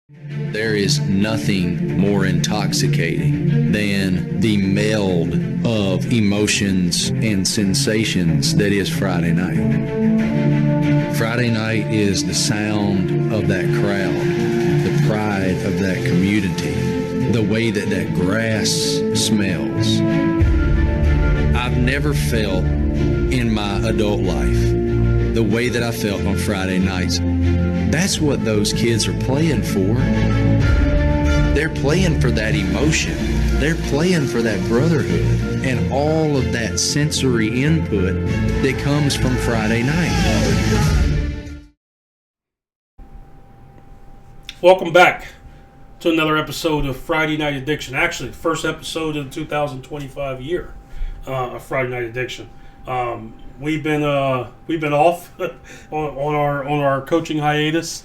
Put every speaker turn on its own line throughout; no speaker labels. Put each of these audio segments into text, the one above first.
There is nothing more intoxicating than the meld of emotions and sensations that is Friday night. Friday night is the sound of that crowd, the pride of that community, the way that that grass smells. I've never felt in my adult life the way that I felt on Friday nights. That's what those kids are playing for. They're playing for that emotion. They're playing for that brotherhood and all of that sensory input that comes from Friday night.
Welcome back to another episode of Friday Night Addiction. Actually, the first episode of the 2025 year of Friday Night Addiction. We've been off on our coaching hiatus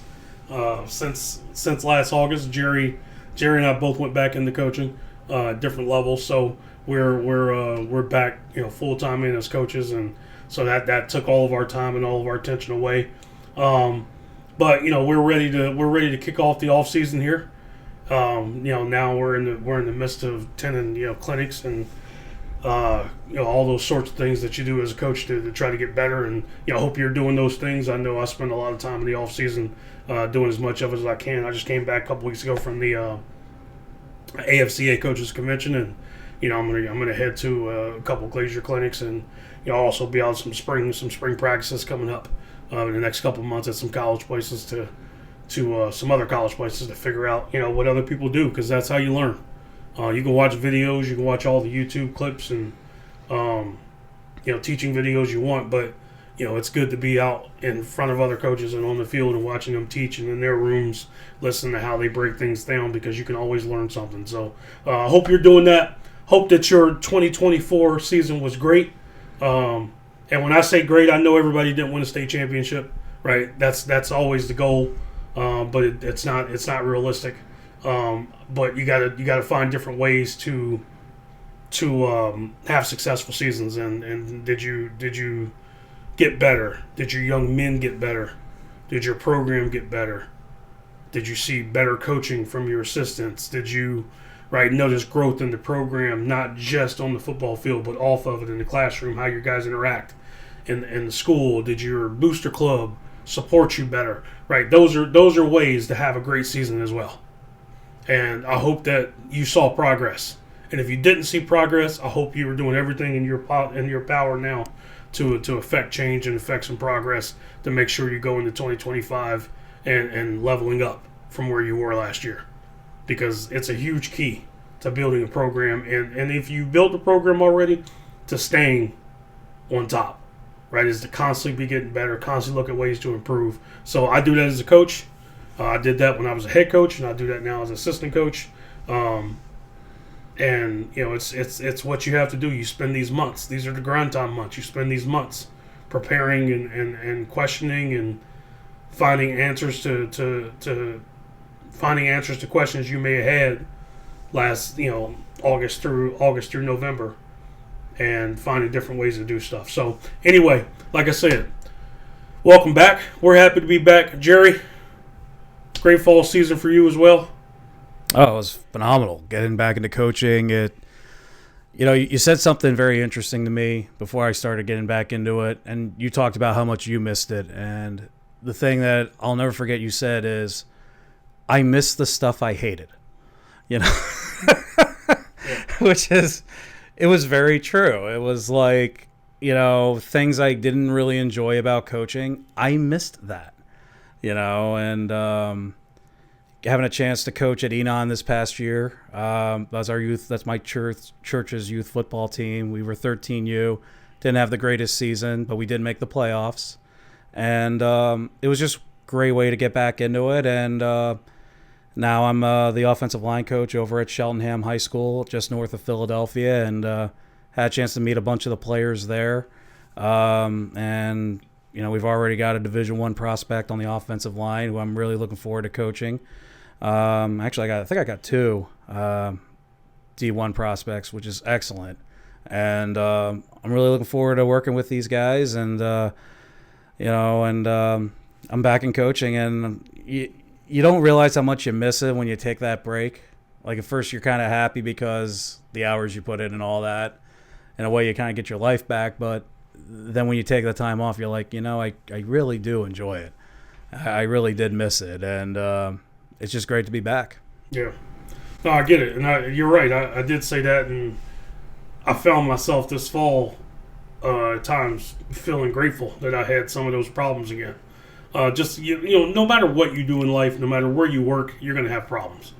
since last August. Jerry and I both went back into coaching different levels, so we're back, full time in as coaches, and so that took all of our time and all of our attention away. But we're ready to kick off the off season here. Now we're in the midst of attending clinics and all those sorts of things that you do as a coach to try to get better, and I hope you're doing those things. I know I spend a lot of time in the off season doing as much of it as I can. I just came back a couple weeks ago from the AFCA Coaches Convention, and I'm gonna head to a couple Glazier clinics, and I'll also be out some spring practices coming up in the next couple months at some college places to some other college places to figure out what other people do, because that's how you learn. You can watch videos, you can watch all the YouTube clips and teaching videos you want, but it's good to be out in front of other coaches and on the field and watching them teach and in their rooms, listening to how they break things down, because you can always learn something. So I hope you're doing that. Hope that your 2024 season was great. And when I say great, I know everybody didn't win a state championship, right? That's always the goal, but it's not realistic. But you gotta find different ways to have successful seasons. And did you get better? Did your young men get better? Did your program get better? Did you see better coaching from your assistants? Did you notice growth in the program, not just on the football field, but off of it in the classroom, how your guys interact in the school? Did your booster club support you better? Right? Those are ways to have a great season as well. And I hope that you saw progress. And if you didn't see progress, I hope you were doing everything in your power now to affect change and affect some progress to make sure you go into 2025 and leveling up from where you were last year. Because it's a huge key to building a program. And if you built a program already, to staying on top, right, is to constantly be getting better, constantly look at ways to improve. So I do that as a coach. I did that when I was a head coach, and I do that now as an assistant coach. And it's what you have to do. You spend these months. These are the grind time months. You spend these months preparing and questioning and finding answers to questions you may have had last August through November, and finding different ways to do stuff. So anyway, like I said, welcome back. We're happy to be back, Jerry. Great fall season for you as well.
Oh, it was phenomenal getting back into coaching. You said something very interesting to me before I started getting back into it, and you talked about how much you missed it. And the thing that I'll never forget you said is, I miss the stuff I hated. Which is, it was very true. It was like, things I didn't really enjoy about coaching, I missed that. And having a chance to coach at Enon this past year. That's my church's youth football team. We were 13U, didn't have the greatest season, but we did make the playoffs. And it was just a great way to get back into it. And now I'm the offensive line coach over at Cheltenham High School, just north of Philadelphia, and had a chance to meet a bunch of the players there. And we've already got a Division I prospect on the offensive line who I'm really looking forward to coaching. Actually, I think I got two D1 prospects, which is excellent. And I'm really looking forward to working with these guys. And I'm back in coaching. And, you don't realize how much you miss it when you take that break. Like at first you're kind of happy because the hours you put in and all that. In a way you kind of get your life back, but then when you take the time off, you're like, I really do enjoy it. I really did miss it, and it's just great to be back.
Yeah. No, I get it. And you're right. I did say that, and I found myself this fall at times feeling grateful that I had some of those problems again. Just, no matter what you do in life, no matter where you work, you're going to have problems,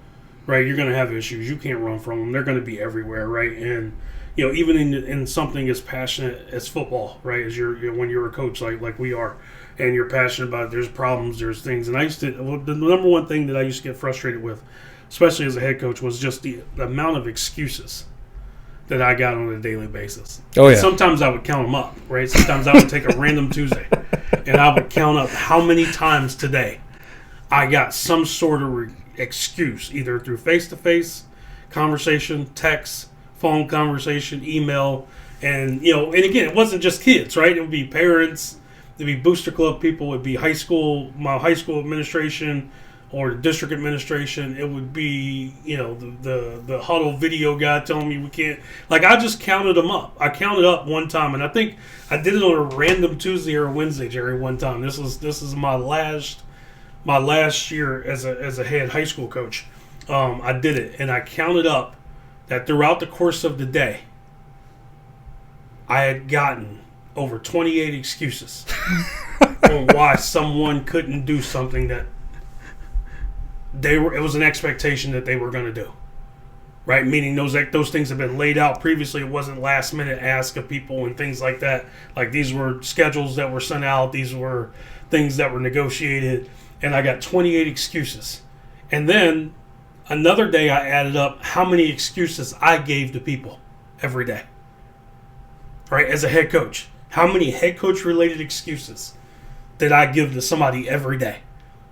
right? You're going to have issues. You can't run from them. They're going to be everywhere, right? And, even in something as passionate as football, right, as when you're a coach like we are, and you're passionate about it, there's problems, there's things. And the number one thing that I used to get frustrated with, especially as a head coach, was just the amount of excuses that I got on a daily basis.
Oh, yeah.
Sometimes I would count them up, right? Sometimes I would take a random Tuesday, and I would count up how many times today I got some sort of excuse, either through face-to-face conversation, text, phone conversation, email, and and again, it wasn't just kids, right? It would be parents, it'd be booster club people, it'd be my high school administration or the district administration. It would be the huddle video guy telling me we can't. Like, I just counted them up. I counted up one time, and I think I did it on a random Tuesday or Wednesday, Jerry. One time. This is my last year as a head high school coach. I did it, and I counted up that throughout the course of the day, I had gotten over 28 excuses on why someone couldn't do something that it was an expectation that they were going to do, right? Meaning those things have been laid out previously. It wasn't last minute ask of people and things like that. Like, these were schedules that were sent out. These were things that were negotiated, and I got 28 excuses. And then another day I added up how many excuses I gave to people every day, right? As a head coach, how many head coach related excuses did I give to somebody every day?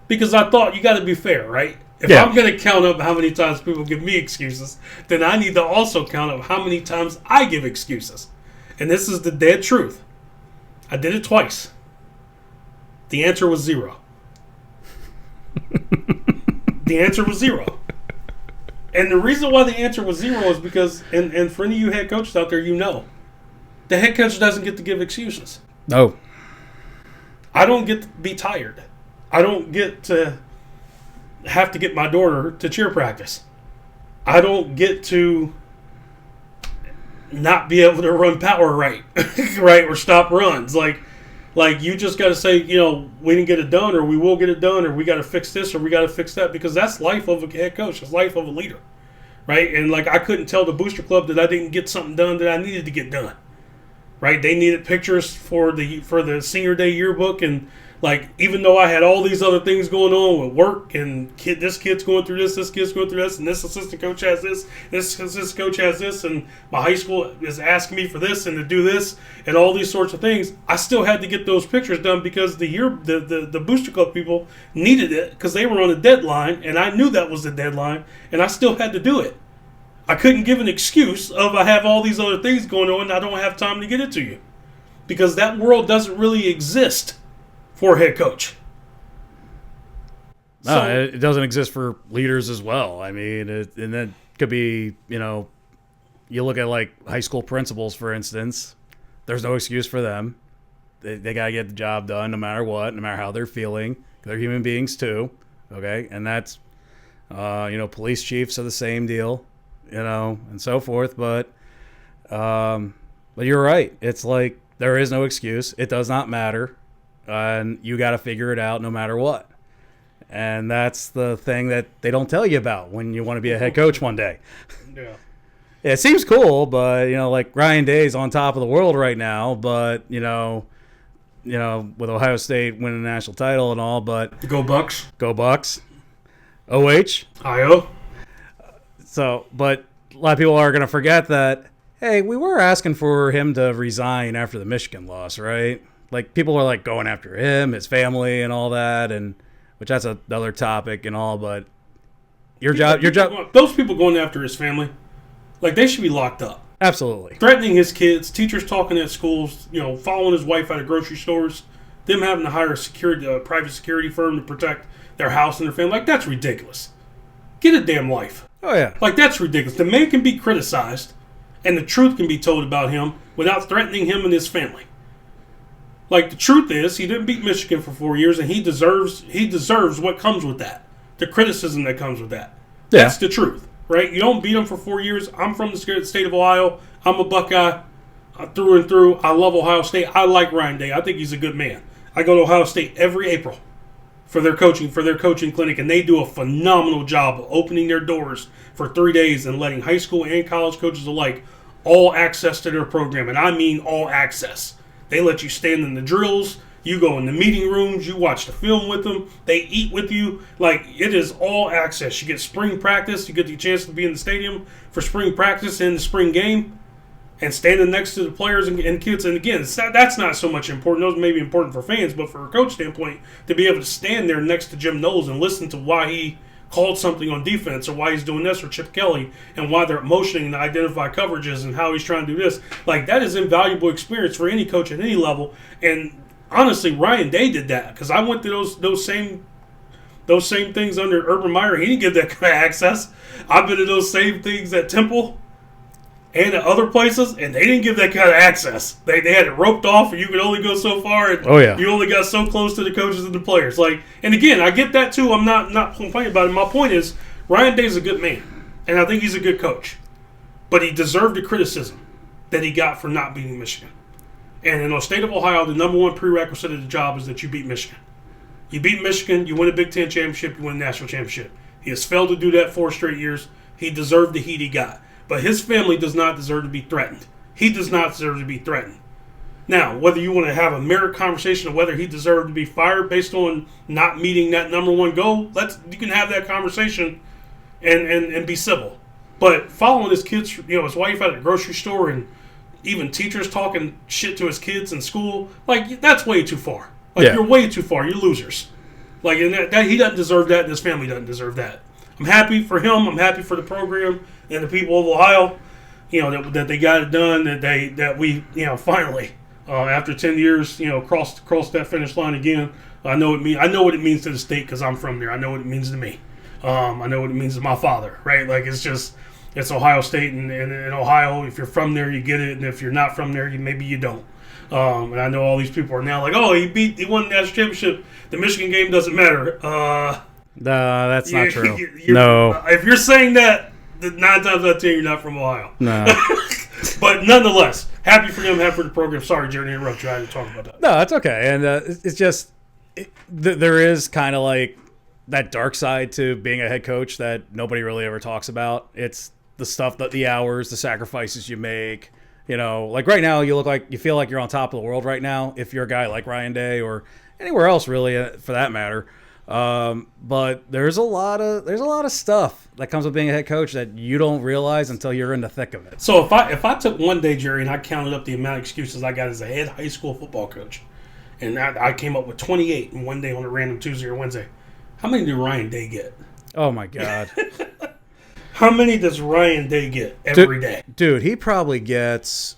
Because I thought, you got to be fair, right? If I'm going to count up how many times people give me excuses, then I need to also count up how many times I give excuses. And this is the dead truth. I did it twice. The answer was 0. The answer was 0. And the reason why the answer was 0 is because, and for any of you head coaches out there, the head coach doesn't get to give excuses.
No.
I don't get to be tired. I don't get to have to get my daughter to cheer practice. I don't get to not be able to run power right, right, or stop runs. Like you just got to say, we didn't get it done, or we will get it done, or we got to fix this, or we got to fix that, because that's life of a head coach. It's life of a leader, right? And I couldn't tell the booster club that I didn't get something done that I needed to get done, right? They needed pictures for the senior day yearbook, and even though I had all these other things going on with work, and this kid's going through this kid's going through this, and this assistant coach has this assistant coach has this, and my high school is asking me for this and to do this, and all these sorts of things, I still had to get those pictures done because the booster club people needed it because they were on a deadline, and I knew that was the deadline, and I still had to do it. I couldn't give an excuse of I have all these other things going on and I don't have time to get it to you, because that world doesn't really exist for a head coach.
No, it doesn't exist for leaders as well. I mean, and that could be, you look at high school principals, for instance. There's no excuse for them. They got to get the job done no matter what, no matter how they're feeling. They're human beings too, okay? And that's, police chiefs are the same deal, and so forth. But you're right. It's there is no excuse. It does not matter. And you got to figure it out no matter what. And that's the thing that they don't tell you about when you want to be a head coach one day.
Yeah.
It seems cool, but, Ryan Day's on top of the world right now, but, with Ohio State winning the national title and all, but...
Go Bucks.
Go Bucks. OH.
IO.
So, but a lot of people are going to forget that, hey, we were asking for him to resign after the Michigan loss, right? People are going after him, his family, and all that, and which that's another topic and all. But your job.
Those people going after his family, they should be locked up.
Absolutely.
Threatening his kids, teachers talking at schools, following his wife out of grocery stores, them having to hire a private security firm to protect their house and their family. Like, that's ridiculous. Get a damn life.
Oh, yeah.
Like, that's ridiculous. The man can be criticized, and the truth can be told about him without threatening him and his family. Like, the truth is, he didn't beat Michigan for 4 years, and he deserves what comes with that. The criticism that comes with that.
Yeah.
That's the truth, right? You don't beat him for 4 years. I'm from the state of Ohio. I'm a Buckeye through and through. I love Ohio State. I like Ryan Day. I think he's a good man. I go to Ohio State every April for their coaching clinic, and they do a phenomenal job of opening their doors for 3 days and letting high school and college coaches alike all access to their program. And I mean all access. They let you stand in the drills. You go in the meeting rooms. You watch the film with them. They eat with you. Like, it is all access. You get spring practice. You get the chance to be in the stadium for spring practice and the spring game and standing next to the players and kids. And again, that's not so much important. Those may be important for fans, but for a coach standpoint, to be able to stand there next to Jim Knowles and listen to why he called something on defense or why he's doing this, or Chip Kelly, and why they're motioning to identify coverages and how he's trying to do this. Like, that is invaluable experience for any coach at any level. And honestly, Ryan Day did that, because I went to those same things under Urban Meyer. He didn't get that kind of access. I've been to those same things at Temple and at other places, and they didn't give that kind of access. They had it roped off, and you could only go so far, and you only got so close to the coaches and the players. Like, and again, I get that too. I'm not complaining about it. My point is, Ryan Day's a good man, and I think he's a good coach. But he deserved the criticism that he got for not beating Michigan. And in the state of Ohio, the number one prerequisite of the job is that you beat Michigan. You beat Michigan, you win a Big Ten championship, you win a national championship. He has failed to do that 4 straight years. He deserved the heat he got. But his family does not deserve to be threatened. He does not deserve to be threatened. Now, whether you want to have a merit conversation of whether he deserved to be fired based on not meeting that number one goal, you can have that conversation and be civil. But following his kids, his wife at the grocery store, and even teachers talking shit to his kids in school, like, that's way too far. Like, you're way too far. You're losers. Like, and that he doesn't deserve that, and his family doesn't deserve that. I'm happy for him. I'm happy for the program and the people of Ohio, that they got it done, that we finally, after 10 years, crossed that finish line again. I know what it means to the state because I'm from there. I know what it means to me. I know what it means to my father, right? Like, it's Ohio State, and in Ohio, if you're from there, you get it, and if you're not from there, maybe you don't. And I know all these people are now like, oh, he won the national championship. The Michigan game doesn't matter.
No, that's not true. No.
If you're saying that, 9 times out of 10, you're not from Ohio.
No.
But nonetheless, happy for them, happy for the program. Sorry, Jerry, to interrupt you. I had to talk about that.
No, it's okay. And it's just, there is kind of like that dark side to being a head coach that nobody really ever talks about. It's the stuff, the hours, the sacrifices you make. Like right now, you feel like you're on top of the world right now if you're a guy like Ryan Day or anywhere else really, for that matter. But there's a lot of stuff that comes with being a head coach that you don't realize until you're in the thick of it.
So if I took one day, Jerry, and I counted up the amount of excuses I got as a head high school football coach, and I came up with 28 in one day on a random Tuesday or Wednesday, how many did Ryan Day get?
Oh my God.
How many does Ryan Day get every day?
Dude, he probably gets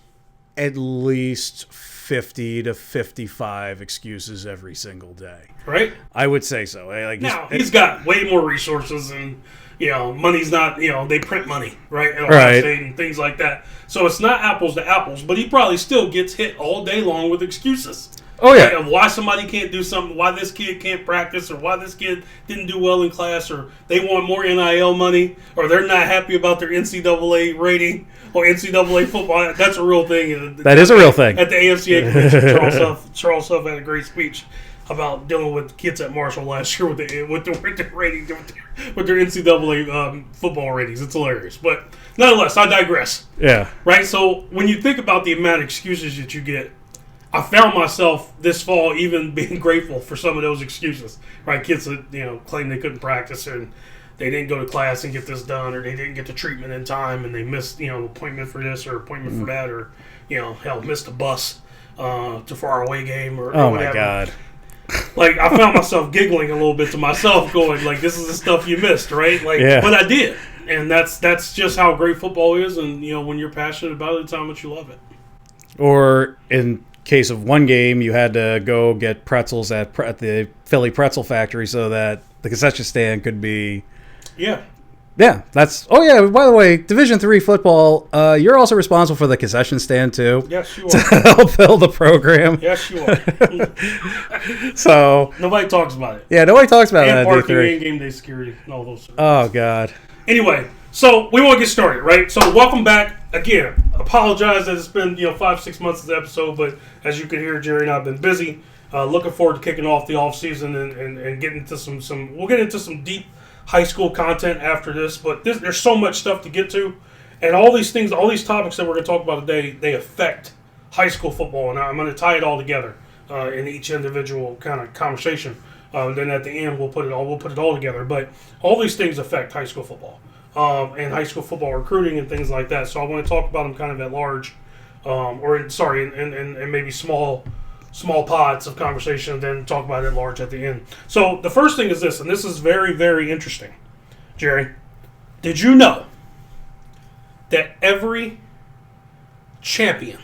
at least 50 to 55 excuses every single day.
Right?
I would say so. Like,
he's got way more resources, and money's not, they print money, right? At Ohio
Right.
State and things like that. So it's not apples to apples, but he probably still gets hit all day long with excuses.
Oh, yeah.
Right? Of why somebody can't do something, why this kid can't practice, or why this kid didn't do well in class, or they want more NIL money, or they're not happy about their NCAA rating or NCAA football. That's a real thing.
That is a real thing.
At the AFCA convention, Charles Huff had a great speech about dealing with kids at Marshall last year with their rating, with their NCAA football ratings. It's hilarious. But nonetheless, I digress.
Yeah.
Right? So when you think about the amount of excuses that you get, I found myself this fall even being grateful for some of those excuses. Right? Kids that claim they couldn't practice, and they didn't go to class and get this done, or they didn't get the treatment in time, and they missed appointment for this or appointment for that, or missed a bus for our away game or
Oh
whatever.
my God.
Like, I found myself giggling a little bit to myself, going like, "This is the stuff you missed, right?" Like,
Yeah.
But I did, and that's just how great football is. And when you're passionate about it, it's how much you love it.
Or in case of one game, you had to go get pretzels at the Philly Pretzel Factory so that The concession stand could be.
Yeah.
Yeah, that's. Oh yeah. By the way, Division III football. You're also responsible for the concession stand too.
Yes, you
To
are.
help build the program.
Yes, you are.
So
Nobody talks about it.
yeah, nobody talks about
And
that.
parking
D3.
and game day security and all those.
Oh God.
Anyway, so we want to get started, right? So welcome back again. Apologize that it's been 5-6 months of the episode, but as you can hear, Jerry and I have been busy. Looking forward to kicking off the off season and getting into some. We'll get into some deep high school content after this, but there's so much stuff to get to, and all these things, all these topics that we're going to talk about today, they affect high school football, and I'm going to tie it all together in each individual kind of conversation. Then at the end, we'll put it all together. But all these things affect high school football and high school football recruiting and things like that. So I want to talk about them kind of at large, and maybe small pods of conversation, and then talk about it at large at the end. So the first thing is this, and this is very, very interesting. Jerry, did you know that every champion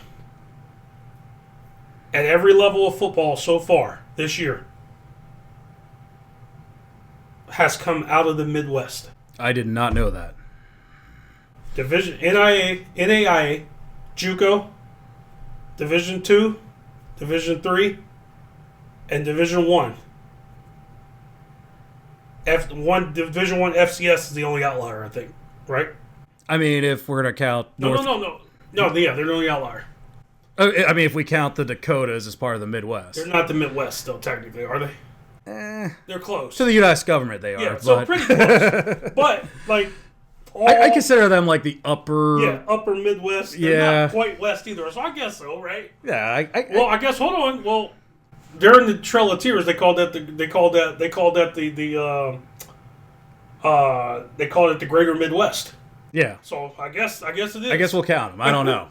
at every level of football so far this year has come out of the Midwest?
I did not know that.
Division NAIA, JUCO, Division II, Division III, and Division I. Division I FCS is the only outlier, I think. Right?
I mean, if we're gonna count
No. Yeah, they're the only outlier.
I mean, if we count the Dakotas as part of the Midwest.
They're not the Midwest, still technically, are they? They're close.
To the U.S. government, they are.
Yeah, so
but
pretty close. But like,
I consider them like the upper.
upper Midwest. They're
Yeah.
not quite West either. So I guess so, right?
Yeah.
I guess hold on. Well, during the Trail of Tears, they called it the Greater Midwest.
Yeah.
So I guess it is.
I guess we'll count them. I don't know.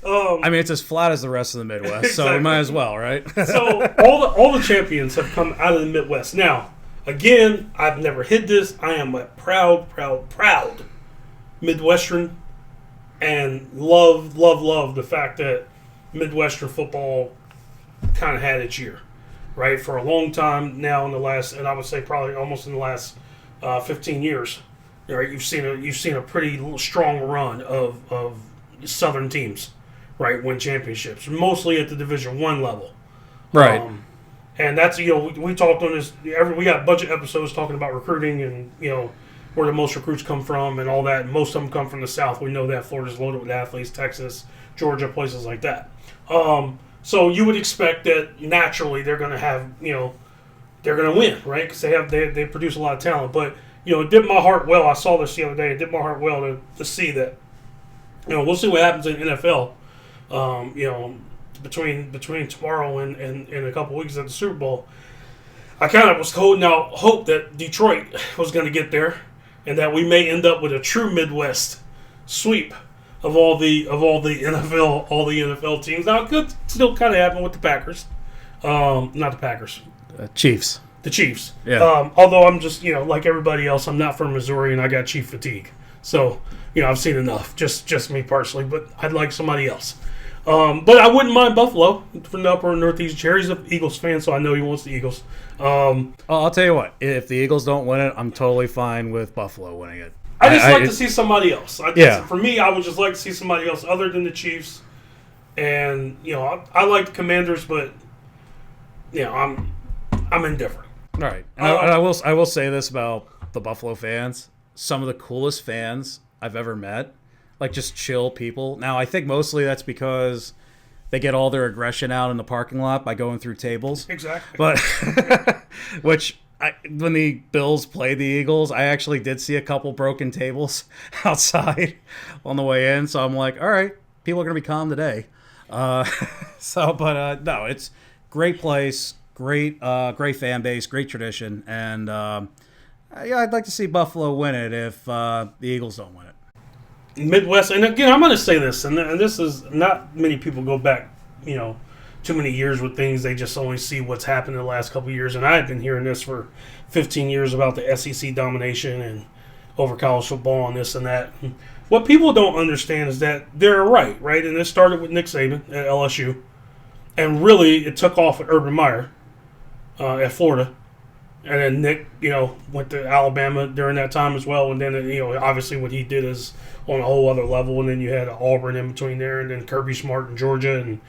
I mean, it's as flat as the rest of the Midwest, so we might as well, right?
So all the champions have come out of the Midwest. Now, again, I've never hid this. I am a proud Midwestern, and love the fact that Midwestern football kind of had its year, right? For a long time now, and I would say probably almost in the last 15 years, right? You've seen a pretty strong run of Southern teams, right? Win championships, mostly at the Division I level,
Right.
and that's we talked on this. We got a bunch of episodes talking about recruiting and where the most recruits come from and all that. Most of them come from the South. We know that Florida's loaded with athletes, Texas, Georgia, places like that. So you would expect that naturally they're going to have they're going to win, right? Because they produce a lot of talent. But it did my heart well. I saw this the other day. It did my heart well to see that. We'll see what happens in NFL. Between tomorrow and a couple weeks at the Super Bowl. I kind of was holding out hope that Detroit was going to get there, and that we may end up with a true Midwest sweep of all the NFL teams. Now it could still kind of happen with the Packers, not the Packers,
Chiefs.
the Chiefs.
Yeah.
Although I'm just like everybody else, I'm not from Missouri and I got Chief fatigue. So I've seen enough. Just me personally, but I'd like somebody else. But I wouldn't mind Buffalo from the upper Northeast. Jerry's an Eagles fan, so I know he wants the Eagles.
I'll tell you what. If the Eagles don't win it, I'm totally fine with Buffalo winning it.
I just like to see somebody else.
Yeah.
For me, I would just like to see somebody else other than the Chiefs. And I like the Commanders, but I'm indifferent.
All right. And I will say this about the Buffalo fans. Some of the coolest fans I've ever met. Like just chill people. Now, I think mostly that's because they get all their aggression out in the parking lot by going through tables.
Exactly.
But when the Bills played the Eagles, I actually did see a couple broken tables outside on the way in. So I'm like, all right, people are going to be calm today. No, it's great place, great fan base, great tradition. And I'd like to see Buffalo win it if the Eagles don't win it.
Midwest, and again, I'm going to say this, and this is not many people go back, too many years with things. They just only see what's happened in the last couple of years, and I've been hearing this for 15 years about the SEC domination and over college football and this and that. What people don't understand is that they're right, and it started with Nick Saban at LSU, and really it took off with Urban Meyer at Florida, And then Nick, went to Alabama during that time as well. And then, obviously what he did is on a whole other level. And then you had Auburn in between there, and then Kirby Smart in Georgia. And,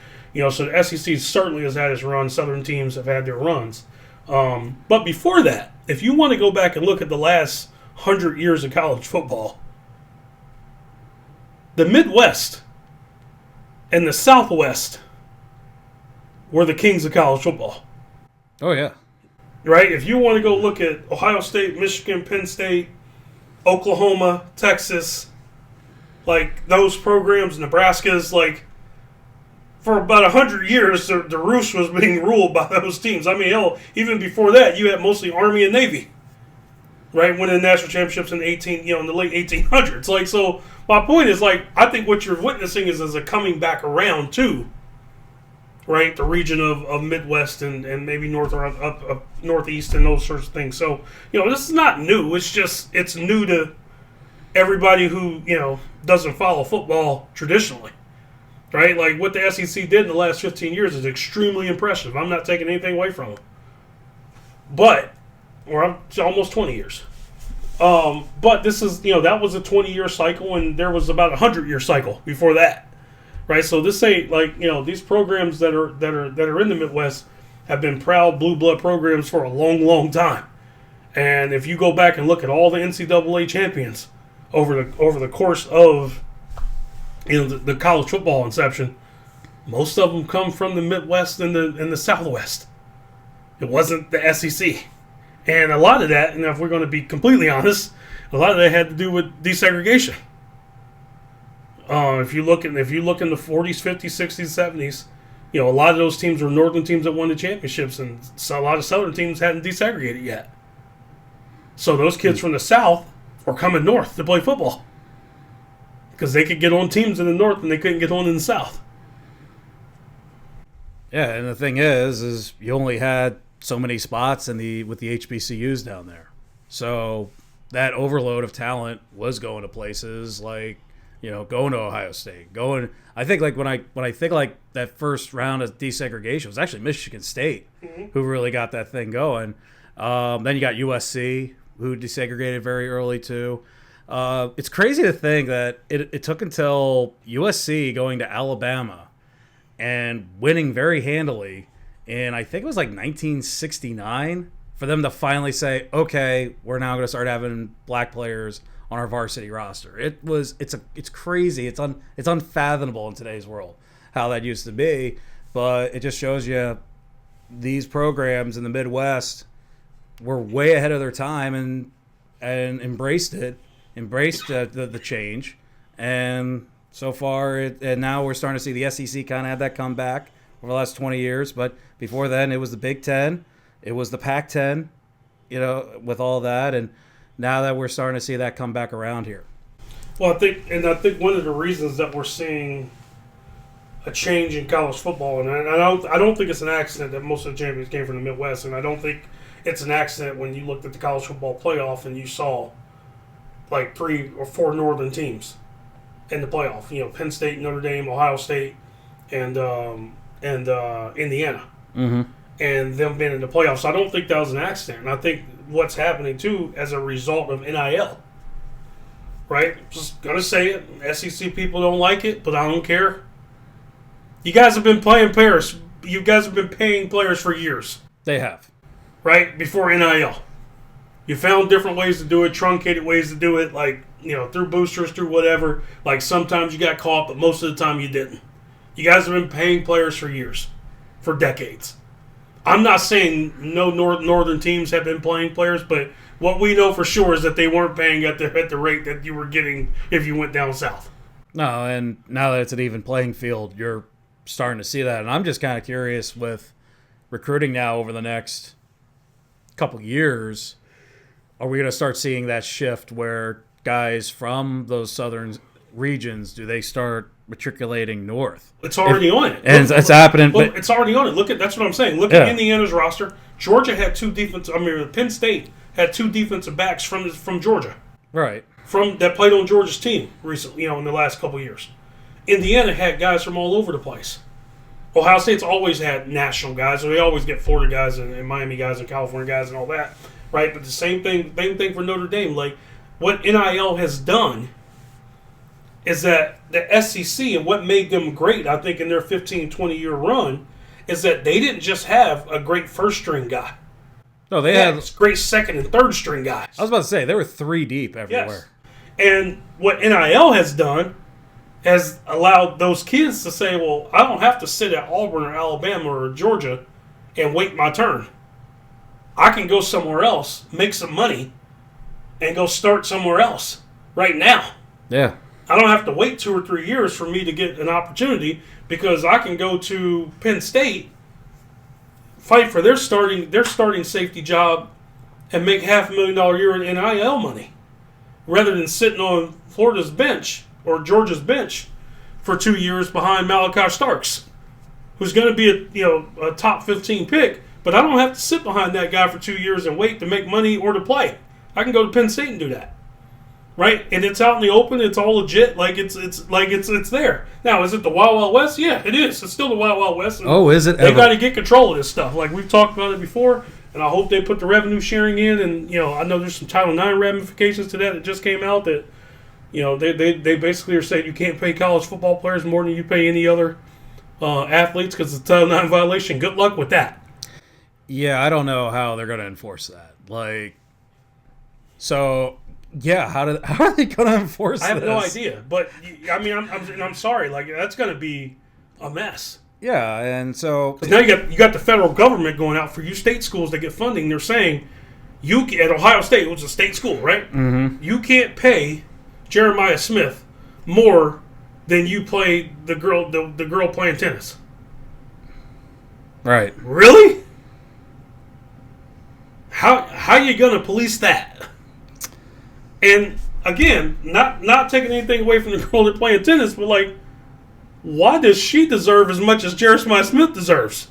so the SEC certainly has had its run. Southern teams have had their runs. But before that, if you want to go back and look at the last 100 years of college football, the Midwest and the Southwest were the kings of college football.
Oh, yeah.
Right? If you want to go look at Ohio State, Michigan, Penn State, Oklahoma, Texas, like those programs, Nebraska's, like for about 100 years, the Roost was being ruled by those teams. I mean, hell, even before that, you had mostly Army and Navy, right? Winning national championships in the late 1800s. Like, so my point is, like, I think what you're witnessing is a coming back around too. Right, the region of Midwest and maybe north or up northeast and those sorts of things. So, this is not new. It's new to everybody who, doesn't follow football traditionally. Right? Like what the SEC did in the last 15 years is extremely impressive. I'm not taking anything away from them. But, it's almost 20 years. But this is, that was a 20-year cycle, and there was about a 100-year cycle before that. Right, so this ain't like these programs that are in the Midwest have been proud blue blood programs for a long, long time, and if you go back and look at all the NCAA champions over the course of the college football inception, most of them come from the Midwest and the Southwest. It wasn't the SEC, and a lot of that, and if we're going to be completely honest, a lot of that had to do with desegregation. If you look in the 40s, 50s, 60s, 70s, a lot of those teams were northern teams that won the championships, and so a lot of southern teams hadn't desegregated yet. So those kids from the South were coming north to play football because they could get on teams in the north and they couldn't get on in the South.
Yeah, and the thing is you only had so many spots with the HBCUs down there, so that overload of talent was going to places like. Going to Ohio State, I think like when I think like that first round of desegregation, it was actually Michigan State who really got that thing going. Then you got USC who desegregated very early too. It's crazy to think that it took until USC going to Alabama and winning very handily, and I think it was like 1969 for them to finally say, okay, we're now going to start having black players on our varsity roster. It's crazy. It's unfathomable in today's world how that used to be, but it just shows you these programs in the Midwest were way ahead of their time and embraced the change, and so far and now we're starting to see the SEC kind of have that comeback over the last 20 years. But before then, it was the Big Ten, it was the Pac-10, with all that, and now that we're starting to see that come back around here.
Well, I think one of the reasons that we're seeing a change in college football, and I don't think it's an accident that most of the champions came from the Midwest, and I don't think it's an accident when you looked at the college football playoff and you saw like 3 or 4 northern teams in the playoff. Penn State, Notre Dame, Ohio State, and Indiana, and them being in the playoffs. So I don't think that was an accident, and I think what's happening too as a result of NIL. Right? Just gonna say it. SEC people don't like it, but I don't care. You guys have been playing players. You guys have been paying players for years.
They have.
Right? Before NIL. You found different ways to do it, truncated ways to do it, like, through boosters, through whatever. Like, sometimes you got caught, but most of the time you didn't. You guys have been paying players for years. For decades. I'm not saying no northern teams have been playing players, but what we know for sure is that they weren't paying at the rate that you were getting if you went down south.
No, and now that it's an even playing field, you're starting to see that. And I'm just kind of curious with recruiting now over the next couple years, are we going to start seeing that shift where guys from those southern regions, do they start matriculating north?
It's already on it.
And it's happening.
Look, it's already on it. That's what I'm saying. Look at Indiana's roster. Georgia had 2 defensive. Penn State had 2 defensive backs from Georgia.
Right.
That played on Georgia's team recently, in the last couple of years. Indiana had guys from all over the place. Ohio State's always had national guys, so they always get Florida guys and Miami guys and California guys and all that, right? But the same thing for Notre Dame. Like, what NIL has done is that the SEC and what made them great, I think, in their 15, 20-year run, is that they didn't just have a great first-string guy.
No, they had
great second and third-string guys.
I was about to say, they were 3 deep everywhere.
Yes. And what NIL has done has allowed those kids to say, well, I don't have to sit at Auburn or Alabama or Georgia and wait my turn. I can go somewhere else, make some money, and go start somewhere else right now.
Yeah.
I don't have to wait 2 or 3 years for me to get an opportunity, because I can go to Penn State, fight for their starting safety job, and make $500,000 a year in NIL money, rather than sitting on Florida's bench or Georgia's bench for 2 years behind Malachi Starks, who's going to be a top 15 pick. But I don't have to sit behind that guy for 2 years and wait to make money or to play. I can go to Penn State and do that, right? And it's out in the open. It's all legit. Like it's there. Now, is it the Wild Wild West? Yeah, it is. It's still the Wild Wild West.
Oh, is it?
They got to get control of this stuff. Like we've talked about it before, and I hope they put the revenue sharing in. And I know there's some Title IX ramifications to that just came out that they basically are saying you can't pay college football players more than you pay any other athletes because it's a Title IX violation. Good luck with that.
Yeah, I don't know how they're going to enforce that. Like, so yeah, how are they going to enforce this?
I have no idea, but I mean, I'm sorry. Like, that's going to be a mess.
Yeah, and so
now you got the federal government going out for you state schools that get funding. They're saying at Ohio State, which is a state school, right?
Mm-hmm.
You can't pay Jeremiah Smith more than you play the girl playing tennis.
Right.
Really? How you gonna police that? And again, not taking anything away from the girl that playing tennis, but like, why does she deserve as much as Jeremiah Smith deserves?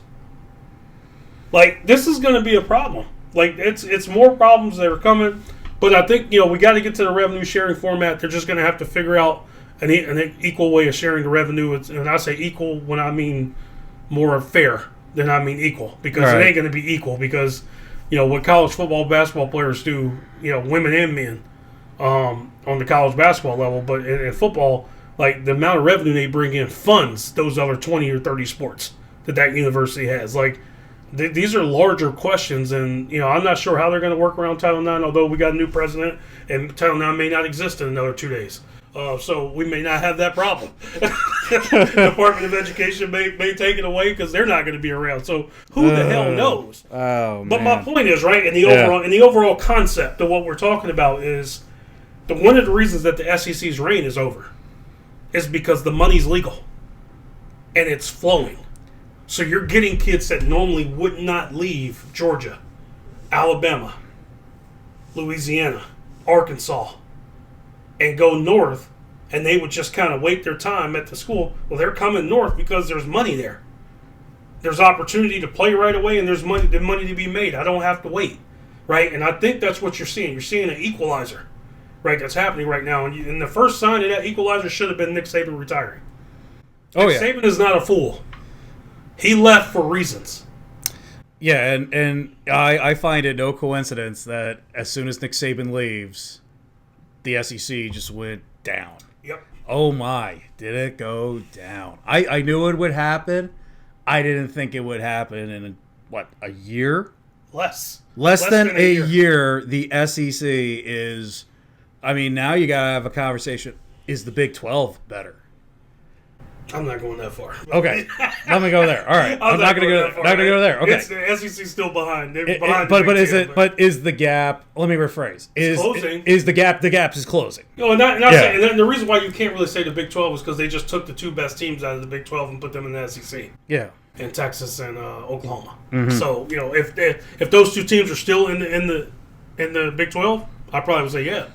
Like, this is going to be a problem. Like, it's more problems that are coming. But I think, we got to get to the revenue sharing format. They're just going to have to figure out an equal way of sharing the revenue. And I say equal when I mean more fair than I mean equal. Because It ain't going to be equal. Because, what college football, basketball players do, women and men on the college basketball level. But in football, like, the amount of revenue they bring in funds those other 20 or 30 sports that university has. Like, these are larger questions, and, I'm not sure how they're going to work around Title IX, although we got a new president, and Title IX may not exist in another 2 days. So we may not have that problem. Department of Education may take it away because they're not going to be around. So who the hell knows?
Oh,
but
man.
my point is, right, in the overall concept of what we're talking about is one of the reasons that the SEC's reign is over is because the money's legal and it's flowing. So you're getting kids that normally would not leave Georgia, Alabama, Louisiana, Arkansas, and go north, and they would just kind of wait their time at the school. Well, they're coming north because there's money there. There's opportunity to play right away, and there's money to be made. I don't have to wait, right? And I think that's what you're seeing. You're seeing an equalizer, right, that's happening right now. And the first sign of that equalizer should have been Nick Saban retiring.
Oh,
Nick Saban is not a fool. He left for reasons.
Yeah, and I find it no coincidence that as soon as Nick Saban leaves, the SEC just went down.
Yep.
Oh my, did it go down? I knew it would happen. I didn't think it would happen in, a year?
Less
than a year, the SEC is... I mean, now you got to have a conversation. Is the Big 12 better?
I'm not going that far.
Okay, let me go there. All right, I'm not going to go there. Okay,
the SEC's still behind. They're
behind.
But
But is the gap? Let me rephrase. Is
closing?
Is the gap? The gap is closing.
No, saying, and the reason why you can't really say the Big 12 is because they just took the two best teams out of the Big 12 and put them in the SEC.
Yeah.
In Texas and Oklahoma.
Mm-hmm.
So if those two teams are still in the Big 12, I probably would say yeah.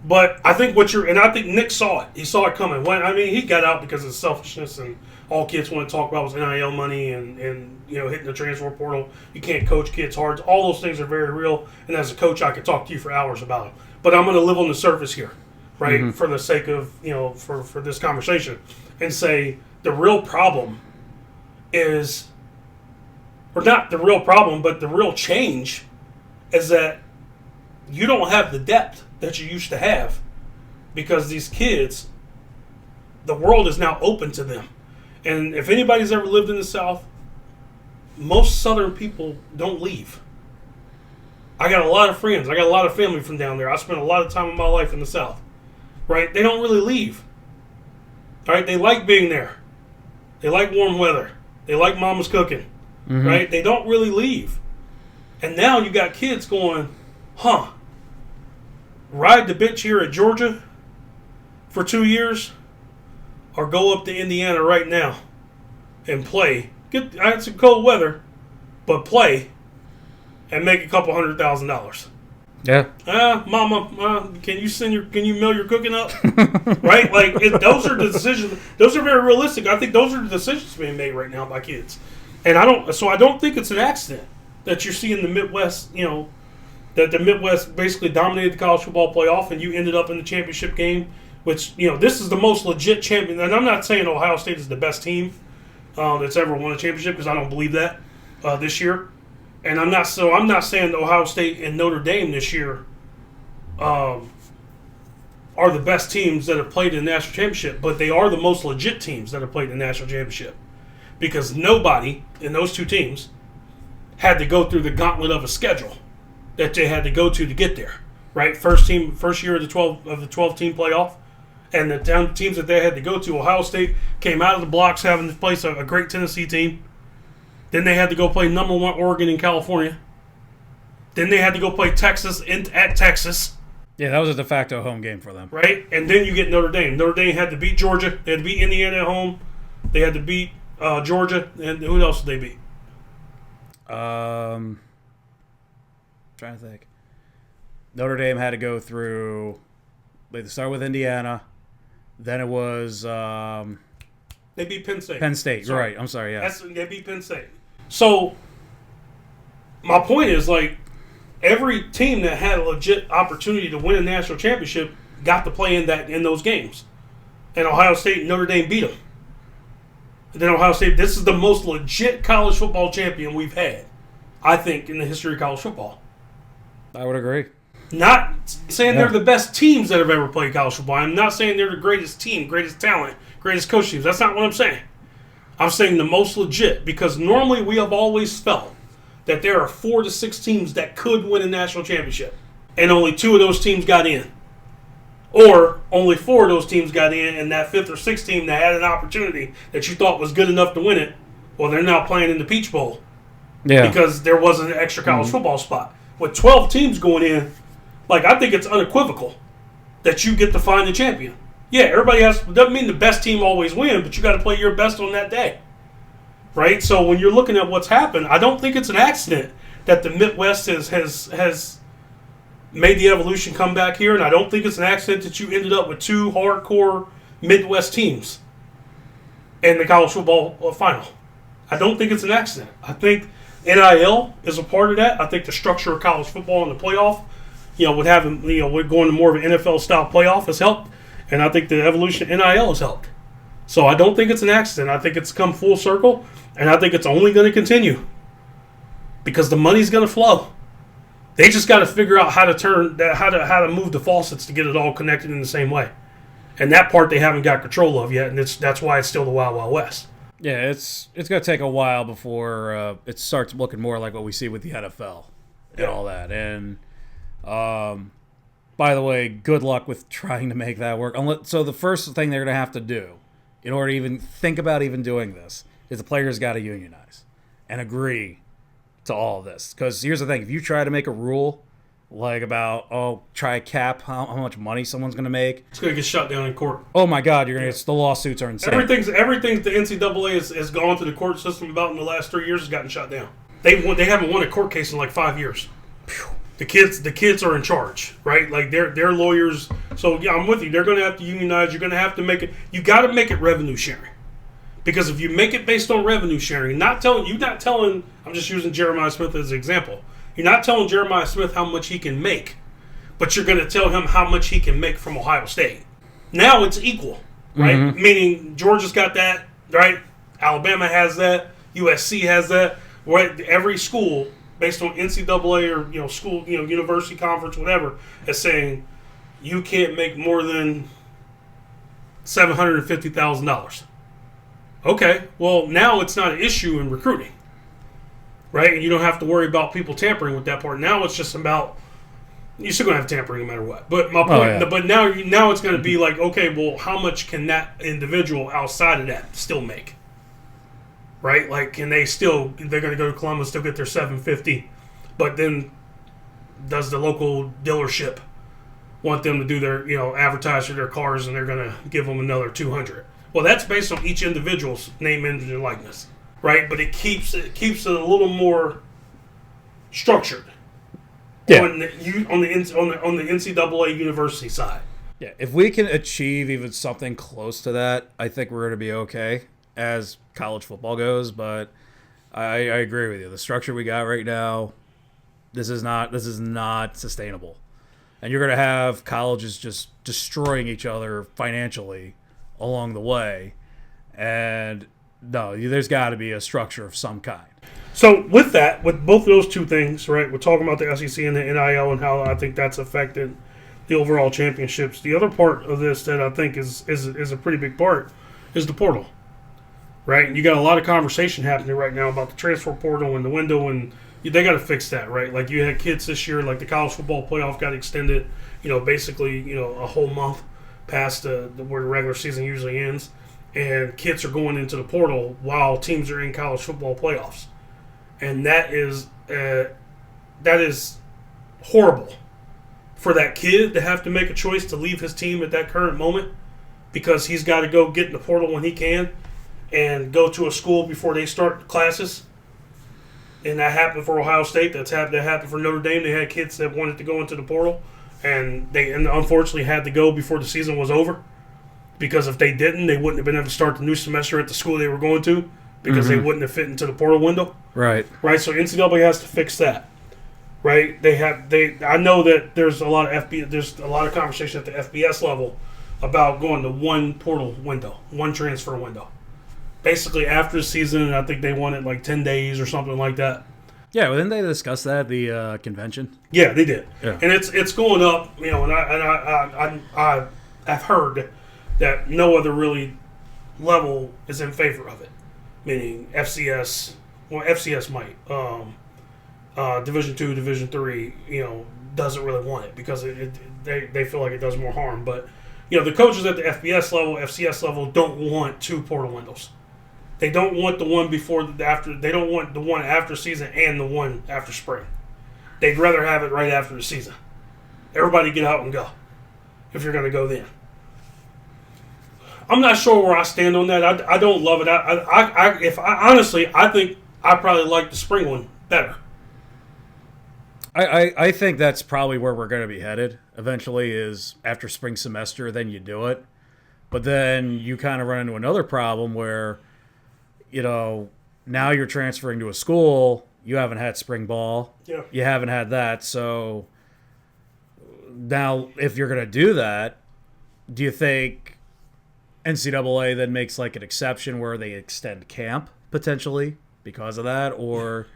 But I think I think Nick saw it. He saw it coming. He got out because of selfishness, and all kids want to talk about was NIL money and hitting the transfer portal. You can't coach kids hard. All those things are very real. And as a coach, I could talk to you for hours about it. But I'm going to live on the surface here, right, for the sake of for this conversation, and say the real problem is, or not the real problem, but the real change is that you don't have the depth that you used to have because these kids, the world is now open to them. And if anybody's ever lived in the South, most Southern people don't leave. I got a lot of friends. I got a lot of family from down there. I spent a lot of time in my life in the South. Right? They don't really leave. All right? They like being there. They like warm weather. They like mama's cooking. Mm-hmm. Right? They don't really leave. And now you got kids going, ride the bitch here at Georgia for 2 years or go up to Indiana right now and play. It's some cold weather, but play and make a couple $100,000.
Yeah.
Mama, can you mill your cooking up? Right? Like those are the decisions. Those are very realistic. I think those are the decisions being made right now by kids, and I don't think it's an accident that you're seeing the Midwest. You know, that the Midwest basically dominated the college football playoff, and you ended up in the championship game. Which this is the most legit champion. And I'm not saying Ohio State is the best team that's ever won a championship because I don't believe that this year. And I'm not saying Ohio State and Notre Dame this year are the best teams that have played in the national championship, but they are the most legit teams that have played in the national championship because nobody in those two teams had to go through the gauntlet of a schedule that they had to go to get there. Right, first year of the 12 team playoff, and the teams that they had to go to. Ohio State came out of the blocks having to place a great Tennessee team. Then they had to go play number 1 Oregon in California. Then they had to go play Texas at Texas.
Yeah, that was a de facto home game for them.
Right? And then you get Notre Dame. Notre Dame had to beat Georgia. They had to beat Indiana at home. They had to beat Georgia. And who else did they beat?
Trying to think. Notre Dame had to go through. They had to start with Indiana. Then it was
they beat Penn State.
Penn State, you're right. I'm sorry, yeah.
They beat Penn State. So my point is, like, every team that had a legit opportunity to win a national championship got to play in those games. And Ohio State and Notre Dame beat them. And then Ohio State, this is the most legit college football champion we've had, I think, in the history of college football.
I would agree.
Not saying they're the best teams that have ever played college football. I'm not saying they're the greatest team, greatest talent, greatest coach teams. That's not what I'm saying. I'm saying the most legit because normally we have always felt that there are 4 to 6 teams that could win a national championship, and only 2 of those teams got in. Or only 4 of those teams got in, and that 5th or 6th team that had an opportunity that you thought was good enough to win it, well, they're now playing in the Peach Bowl because there wasn't an extra college football spot. With 12 teams going in, like, I think it's unequivocal that you get to find the champion. Yeah, doesn't mean the best team always win, but you got to play your best on that day. Right? So when you're looking at what's happened, I don't think it's an accident that the Midwest has made the evolution come back here, and I don't think it's an accident that you ended up with 2 hardcore Midwest teams in the college football final. I don't think it's an accident. I think NIL is a part of that. I think the structure of college football in the playoff, with having, we're going to more of an NFL-style playoff has helped, and I think the evolution of NIL has helped. So I don't think it's an accident. I think it's come full circle, and I think it's only going to continue because the money's going to flow. They just got to figure out how to move the faucets to get it all connected in the same way, and that part they haven't got control of yet, and that's why it's still the Wild Wild West.
Yeah, it's going to take a while before it starts looking more like what we see with the NFL and all that. And by the way, good luck with trying to make that work. So the first thing they're going to have to do in order to even think about even doing this is the players got to unionize and agree to all of this. Because here's the thing. If you try to make a rule like about, try cap how much money someone's going to make.
It's going to get shut down in court.
Oh, my God. You're going to get the lawsuits are insane.
Everything the NCAA has gone to the court system about in the last 3 years has gotten shut down. They haven't won a court case in like 5 years. The kids are in charge, right? Like they're lawyers. So yeah, I'm with you. They're going to have to unionize. You're going to have to make it. You got to make it revenue sharing, because if you make it based on revenue sharing, I'm just using Jeremiah Smith as an example. You're not telling Jeremiah Smith how much he can make, but you're going to tell him how much he can make from Ohio State. Now it's equal, right? Mm-hmm. Meaning Georgia's got that, right? Alabama has that. USC has that. Right? Every school, based on NCAA or school, university conference, whatever, is saying you can't make more than $750,000. Okay, well now it's not an issue in recruiting, right? And you don't have to worry about people tampering with that part. Now it's just about you're still gonna have tampering no matter what. But my point, but now it's gonna be like, okay, well, how much can that individual outside of that still make? Right? Like, can they still? They're gonna go to Columbus, still get their $750, but then does the local dealership want them to do their advertise for their cars, and they're gonna give them another $200? Well, that's based on each individual's name, image, and likeness, right? But it keeps it a little more structured.
Yeah.
On the NCAA university side.
Yeah, if we can achieve even something close to that, I think we're going to be okay as college football goes. But I agree with you. The structure we got right now, this is not sustainable, and you're going to have colleges just destroying each other financially along the way. And no, there's got to be a structure of some kind.
So with that, with both of those two things, right, we're talking about the SEC and the NIL and how I think that's affected the overall championships. The other part of this that I think is a pretty big part is the portal, right? And you got a lot of conversation happening right now about the transfer portal and the window, and they got to fix that, right? Like you had kids this year, like the college football playoff got extended, basically, a whole month past where the regular season usually ends, and kids are going into the portal while teams are in college football playoffs. And that is horrible for that kid to have to make a choice to leave his team at that current moment because he's got to go get in the portal when he can and go to a school before they start classes. And that happened for Ohio State. That happened for Notre Dame. They had kids that wanted to go into the portal, and they unfortunately had to go before the season was over because if they didn't, they wouldn't have been able to start the new semester at the school they were going to. Because they wouldn't have fit into the portal window,
right?
So NCAA has to fix that, right? I know that there's a lot of conversation at the FBS level about going to one portal window, one transfer window. Basically, after the season, I think they wanted like 10 days or something like that.
Yeah, well, didn't they discuss that at the convention?
Yeah, they did.
Yeah.
And it's going up, and I've heard that no other really level is in favor of it. Meaning FCS, FCS might, Division II, Division III, doesn't really want it because they feel like it does more harm. But the coaches at the FBS level, FCS level don't want two portal windows. They don't want the one after. They don't want the one after season and the one after spring. They'd rather have it right after the season. Everybody get out and go if you're going to go then. I'm not sure where I stand on that. I don't love it. Honestly, I think I probably like the spring one better.
I think that's probably where we're going to be headed eventually is after spring semester, then you do it. But then you kind of run into another problem where, now you're transferring to a school, you haven't had spring ball.
Yeah.
You haven't had that. So now if you're going to do that, do you think NCAA then makes like an exception where they extend camp potentially because of that, or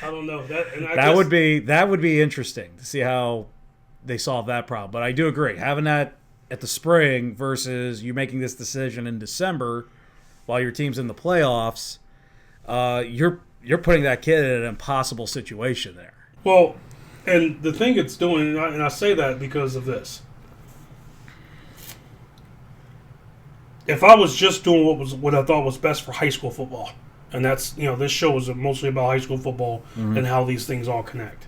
I don't know
that would be interesting to see how they solve that problem. But I do agree having that at the spring versus you making this decision in December while your team's in the playoffs, you're putting that kid in an impossible situation there.
Well, and the thing it's doing, and I say that because of this. If I was just doing what I thought was best for high school football, and that's this show is mostly about high school football and how these things all connect,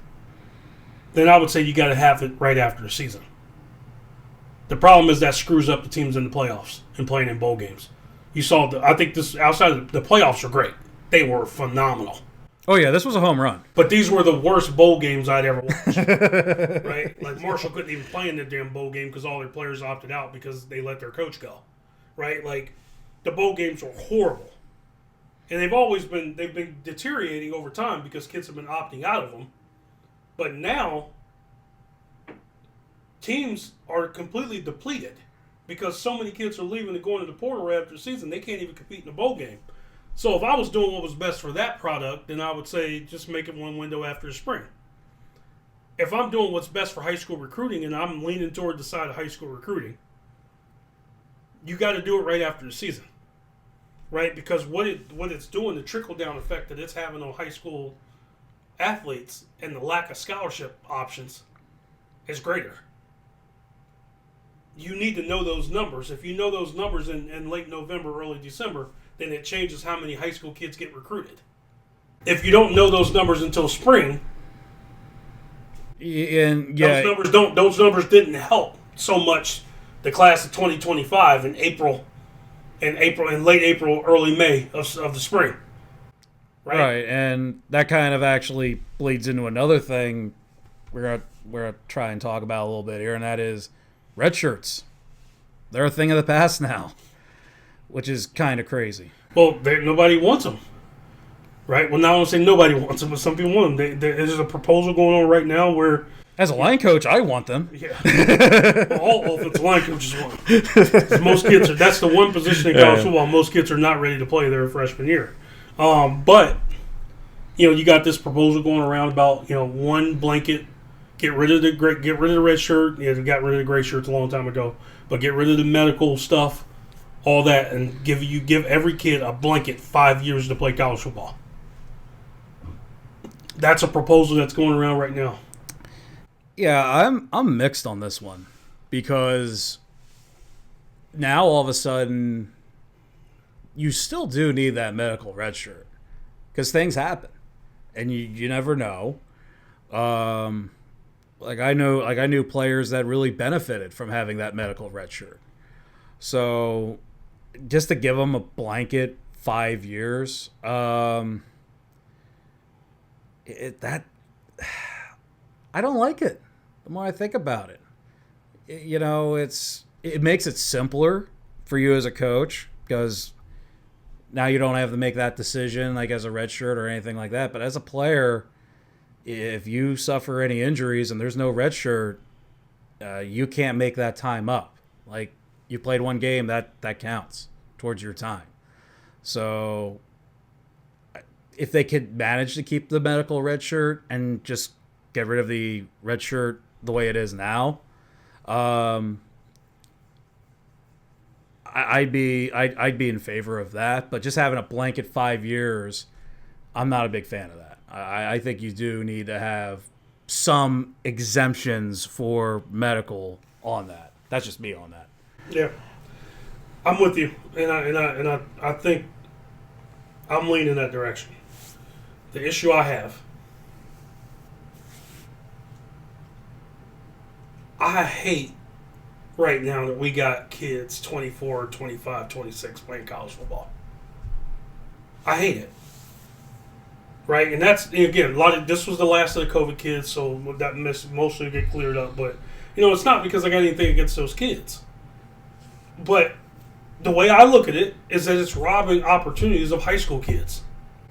then I would say you got to have it right after the season. The problem is that screws up the teams in the playoffs and playing in bowl games. You saw I think this outside of the playoffs are great; they were phenomenal.
Oh yeah, this was a home run.
But these were the worst bowl games I'd ever watched. Right? Like Marshall couldn't even play in the damn bowl game because all their players opted out because they let their coach go. Right? Like the bowl games were horrible. And they've been deteriorating over time because kids have been opting out of them. But now teams are completely depleted because so many kids are leaving and going to the portal right after the season, they can't even compete in a bowl game. So if I was doing what was best for that product, then I would say just make it one window after the spring. If I'm doing what's best for high school recruiting and I'm leaning toward the side of high school recruiting, you got to do it right after the season, right? Because what it's doing, the trickle-down effect that it's having on high school athletes and the lack of scholarship options is greater. You need to know those numbers. If you know those numbers in late November, early December, then it changes how many high school kids get recruited. If you don't know those numbers until spring, those numbers didn't help so much the class of 2025 in late April, early May of the spring.
Right, and that kind of actually bleeds into another thing we're gonna try and talk about a little bit here, and that is red shirts. They're a thing of the past now, which is kind of crazy.
Well, nobody wants them, right? Well, now I don't say nobody wants them, but some people want them. There's a proposal going on right now where,
as a line coach, I want them.
Yeah, well, all offensive line coaches want them. 'Cause most kids that's the one position in college football most kids are not ready to play their freshman year. But you got this proposal going around about one blanket. Get rid of the red shirt. Yeah, they got rid of the gray shirts a long time ago. But get rid of the medical stuff, all that, and give every kid a blanket 5 years to play college football. That's a proposal that's going around right now.
Yeah, I'm mixed on this one because now all of a sudden you still do need that medical red shirt because things happen and you never know. I knew players that really benefited from having that medical red shirt. So just to give them a blanket 5 years, I don't like it. The more I think about it, it makes it simpler for you as a coach because now you don't have to make that decision like as a red shirt or anything like that. But as a player, if you suffer any injuries and there's no red shirt, you can't make that time up. Like you played one game, that counts towards your time. So if they could manage to keep the medical red shirt and just get rid of the red shirt the way it is now, I'd be in favor of that. But just having a blanket 5 years, I'm not a big fan of that. I think you do need to have some exemptions for medical on that. That's just me on that.
Yeah, I'm with you, and I think I'm leaning that direction. The issue I have, I hate right now that we got kids 24, 25, 26 playing college football. I hate it. Right, and that's again this was the last of the COVID kids, so that mostly get cleared up. But it's not because I got anything against those kids. But the way I look at it is that it's robbing opportunities of high school kids.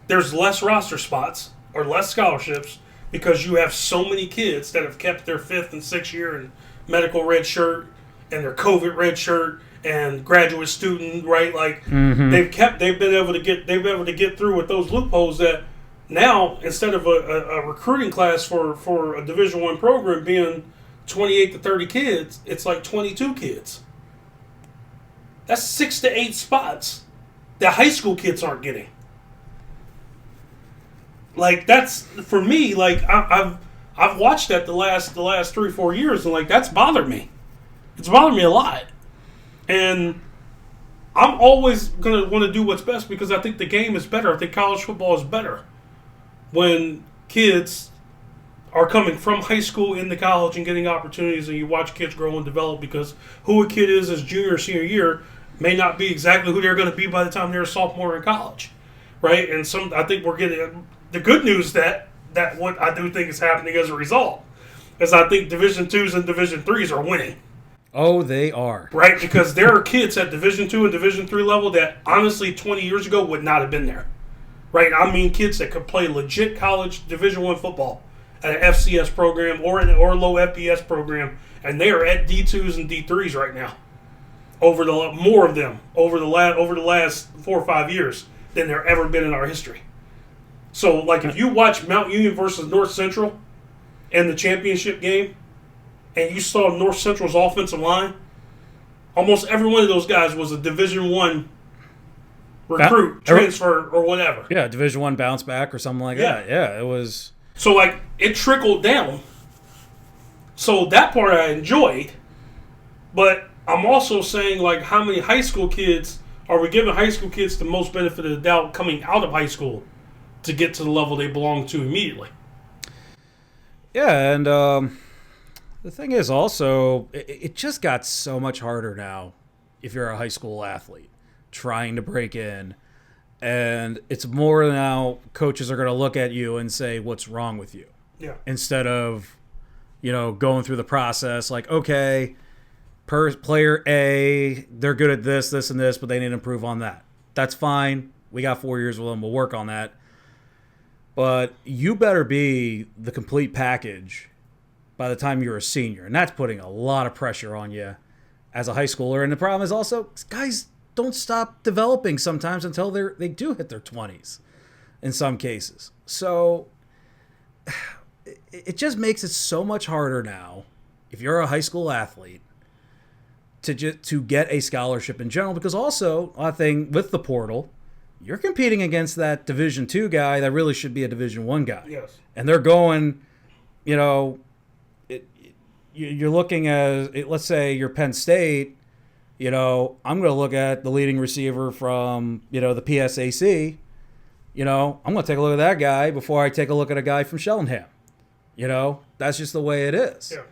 There's less roster spots or less scholarships because you have so many kids that have kept their 5th and 6th year in medical red shirt and their COVID red shirt and graduate student, right? Like they've been able to get through with those loopholes that. Now, instead of a recruiting class for a Division I program being 28 to 30 kids, it's like 22 kids. That's 6 to 8 spots that high school kids aren't getting. Like that's for me. Like I've watched that the last 3-4 years, and like that's bothered me. It's bothered me a lot, and I'm always gonna want to do what's best because I think the game is better. I think college football is better. When kids are coming from high school into college and getting opportunities and you watch kids grow and develop because who a kid is as junior or senior year may not be exactly who they're going to be by the time they're a sophomore in college, right? And I think we're getting the good news that what I do think is happening as a result is I think Division IIs and Division IIIs are winning.
Oh, they are.
Right, because there are kids at Division II and Division III level that honestly 20 years ago would not have been there. Right, I mean kids that could play legit college Division I football at an FCS program or low FBS program, and they are at D2s and D3s right now. more of them over the last 4 or 5 years than there ever been in our history. So, like, if you watch Mount Union versus North Central in the championship game, and you saw North Central's offensive line, almost every one of those guys was a Division I recruit, transfer, or whatever.
Yeah, Division I bounce back or something like that. Yeah, it was.
So, like, it trickled down. So that part I enjoyed, but I'm also saying, like, how many high school kids are we giving high school kids the most benefit of the doubt coming out of high school to get to the level they belong to immediately?
Yeah, and the thing is also, it just got so much harder now if you're a high school athlete trying to break in. And it's more now coaches are going to look at you and say, what's wrong with you?
Yeah.
Instead of, going through the process like, okay, player A, they're good at this, this, and this, but they need to improve on that. That's fine. We got 4 years with them. We'll work on that. But you better be the complete package by the time you're a senior. And that's putting a lot of pressure on you as a high schooler. And the problem is also, guys don't stop developing sometimes until they do hit their 20s in some cases. So it just makes it so much harder now if you're a high school athlete to get a scholarship in general, because also a thing with the portal, you're competing against that Division II guy that really should be a Division I guy.
Yes.
And they're going, you're looking at, let's say you're Penn State, I'm going to look at the leading receiver from, the PSAC. I'm going to take a look at that guy before I take a look at a guy from Cheltenham. That's just the way it is.
Yeah.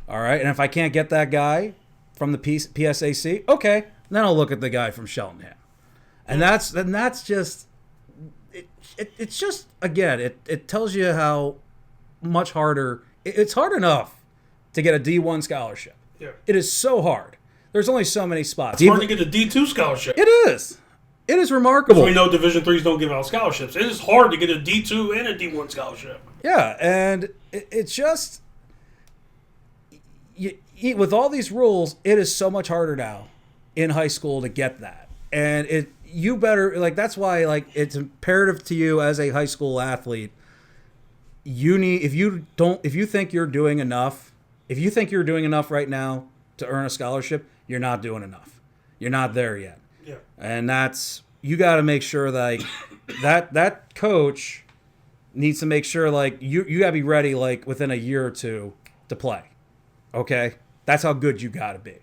All right. And if I can't get that guy from the PSAC, okay, then I'll look at the guy from Cheltenham. And that's just it's just, again, it tells you how much harder it's hard enough to get a D1 scholarship.
Yeah.
It is so hard. There's only so many spots.
It's hard to get a D2 scholarship.
It is. It is remarkable.
We know Division IIIs don't give out scholarships. It is hard to get a D2 and a D1 scholarship.
Yeah, and it's just with all these rules, it is so much harder now in high school to get that. And you better, like, that's why, like, it's imperative to you as a high school athlete. If you think you're doing enough right now to earn a scholarship, you're not doing enough. You're not there yet.
Yeah.
And you got to make sure that, like, that coach needs to make sure, like, you got to be ready, like, within a year or two to play. Okay? That's how good you got to be.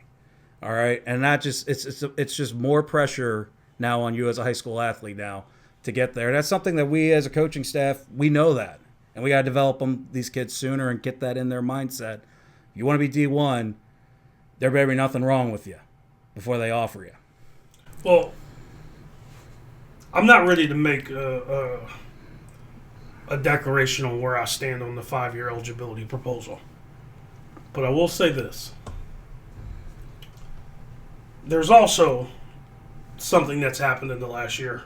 All right? And that just it's just more pressure now on you as a high school athlete now to get there. And that's something that we as a coaching staff, we know that. And we got to develop these kids sooner and get that in their mindset. If you want to be D1, there better be nothing wrong with you before they offer you.
Well, I'm not ready to make a declaration on where I stand on the 5-year eligibility proposal. But I will say this. There's also something that's happened in the last year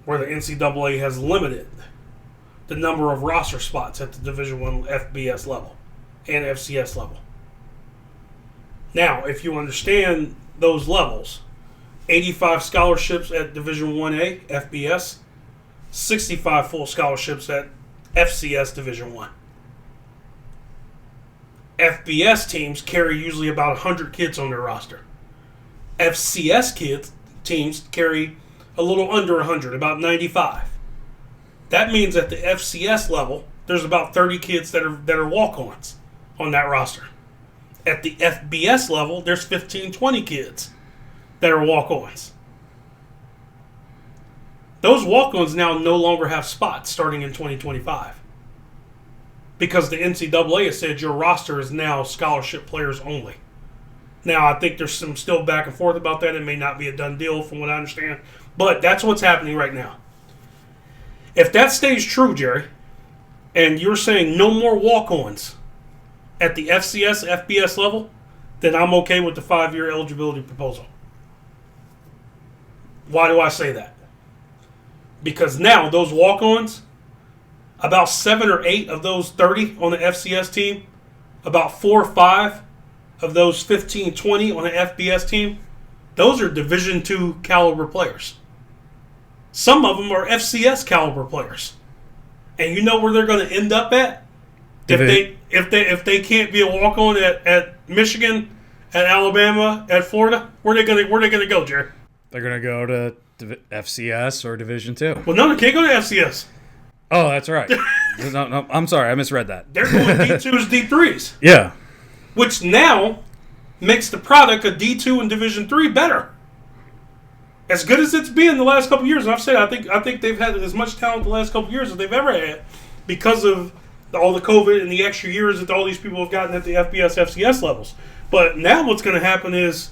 where the NCAA has limited the number of roster spots at the Division I FBS level and FCS level. Now, if you understand those levels, 85 scholarships at Division 1A, FBS, 65 full scholarships at FCS Division 1. FBS teams carry usually about 100 kids on their roster. FCS teams carry a little under 100, about 95. That means at the FCS level, there's about 30 kids that are walk-ons on that roster. At the FBS level, there's 15, 20 kids that are walk-ons. Those walk-ons now no longer have spots starting in 2025 because the NCAA has said your roster is now scholarship players only. Now, I think there's some still back and forth about that. It may not be a done deal from what I understand, but that's what's happening right now. If that stays true, Jerry, and you're saying no more walk-ons at the FCS, FBS level, then I'm okay with the 5-year eligibility proposal. Why do I say that? Because now those walk-ons, about 7 or 8 of those 30 on the FCS team, about 4 or 5 of those 15, 20 on the FBS team those are Division II caliber players. Some of them are FCS caliber players. And you know where they're going to end up at? If they can't be a walk-on at Michigan, at Alabama, at Florida, where they going to go, Jerry?
They're going to go to FCS or Division II.
Well, no, they can't go to FCS.
Oh, that's right. No, I'm sorry. I misread that.
They're going D2s, D3s.
Yeah.
Which now makes the product of D2 and Division III better. As good as it's been the last couple of years, and I've said I think they've had as much talent the last couple of years as they've ever had because of all the COVID and the extra years that all these people have gotten at the FBS, FCS levels. But now what's going to happen is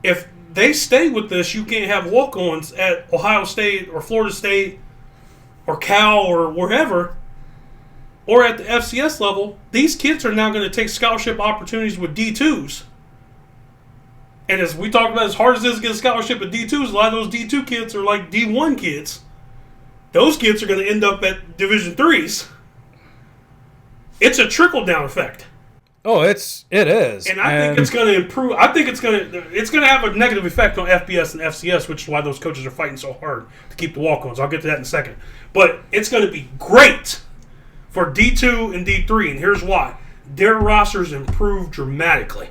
if they stay with this, you can't have walk-ons at Ohio State or Florida State or Cal or wherever or at the FCS level. These kids are now going to take scholarship opportunities with D2s. And as we talked about, as hard as it is to get a scholarship at D2s, a lot of those D2 kids are like D1 kids. Those kids are going to end up at Division IIIs. It's a trickle-down effect.
Oh, it is.
And I think it's going to improve. I think it's going to have a negative effect on FBS and FCS, which is why those coaches are fighting so hard to keep the walk-ons. I'll get to that in a second. But it's going to be great for D2 and D3, and here's why. Their rosters improve dramatically,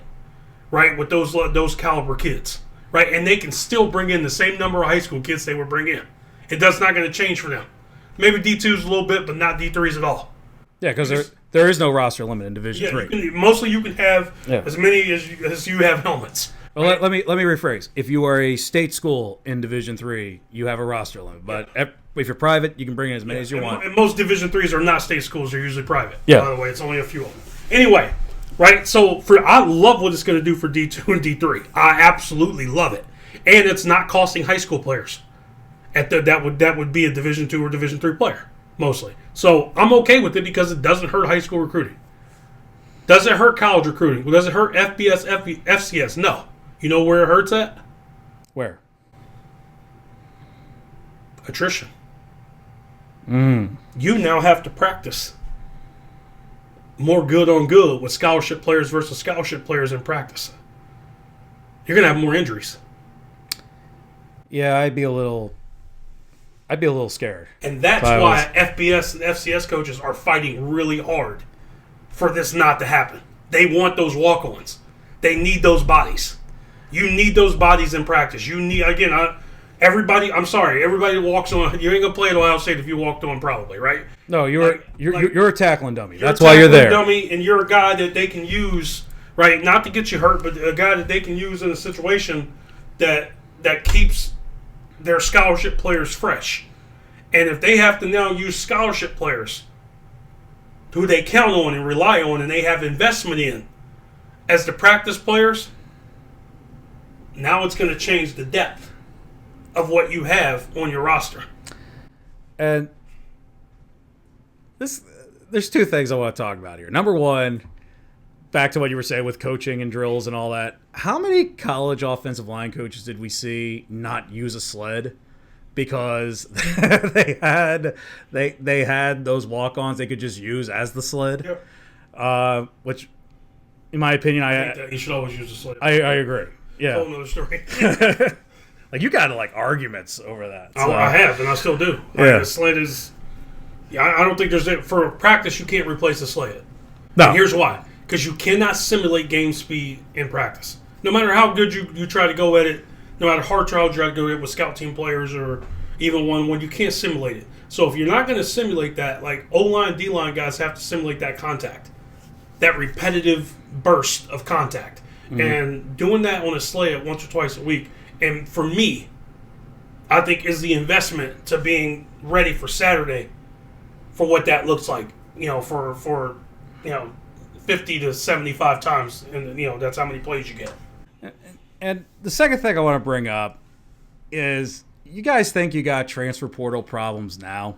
right, with those caliber kids, right? And they can still bring in the same number of high school kids they would bring in. That's not going to change for them. Maybe D2s a little bit, but not D3s at all.
Yeah, because there is no roster limit in Division III.
Mostly you can have as many as you have helmets.
Well, let me rephrase. If you are a state school in Division III, you have a roster limit. But if you're private, you can bring in as many as you want.
And most Division IIIs are not state schools; they're usually private.
Yeah.
By the way, it's only a few of them. Anyway, right? So I love what it's going to do for D2 and D3. I absolutely love it, and it's not costing high school players. That would be a Division II or Division III player mostly. So I'm okay with it because it doesn't hurt high school recruiting. Does it hurt college recruiting? Does it hurt FBS, FCS? No. You know where it hurts at?
Where?
Attrition. You now have to practice more good on good with scholarship players versus scholarship players in practice. You're going to have more injuries.
Yeah, I'd be a little scared.
And that's why FBS and FCS coaches are fighting really hard for this not to happen. They want those walk-ons. They need those bodies. You need those bodies in practice. You need, again, everybody that walks on, you ain't going to play at Ohio State if you walked on probably, right?
No, you're a tackling dummy. That's why you're there.
Dummy, and you're a guy that they can use, right, not to get you hurt, but a guy that they can use in a situation that keeps their scholarship players fresh. And if they have to now use scholarship players who they count on and rely on and they have investment in as the practice players, now it's going to change the depth of what you have on your roster.
And there's two things I want to talk about here. Number one, back to what you were saying with coaching and drills and all that. How many college offensive line coaches did we see not use a sled because they had those walk-ons they could just use as the sled? Yep. Which, in my opinion,
I think that you should always use a sled.
I agree. Yeah.
Whole nother story.
Like, you got arguments over that.
So. I have, and I still do.
Yeah.
The sled is. Yeah, I don't think for practice you can't replace the sled.
No.
And here's why: because you cannot simulate game speed in practice. No matter how good you try to go at it, no matter how hard trial you try to go at it with scout team players or even one, you can't simulate it. So if you're not going to simulate that, like O-line, D-line guys have to simulate that contact, that repetitive burst of contact. Mm-hmm. And doing that on a sled once or twice a week, and for me, I think is the investment to being ready for Saturday for what that looks like, for 50 to 75 times, and that's how many plays you get.
And the second thing I want to bring up is, you guys think you got transfer portal problems now?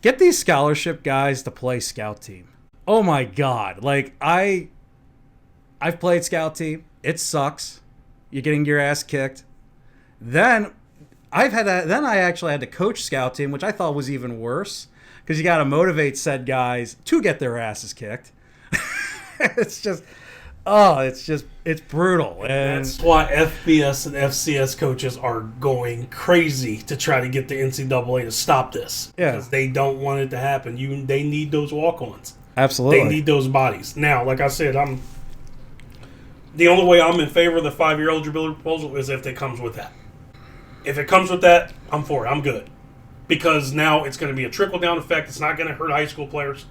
Get these scholarship guys to play scout team. Oh my God. Like, I've played scout team. It sucks. You're getting your ass kicked. Then I actually had to coach scout team, which I thought was even worse, because you got to motivate said guys to get their asses kicked. It's just, Oh, it's brutal. And
That's why FBS and FCS coaches are going crazy to try to get the NCAA to stop this.
Yeah.
Because they don't want it to happen. They need those walk-ons.
absolutely.
They need those bodies. Now, like I said, the only way I'm in favor of the 5-year eligibility proposal is if it comes with that. If it comes with that, I'm for it. I'm good. Because now it's going to be a trickle-down effect. It's not going to hurt high school players.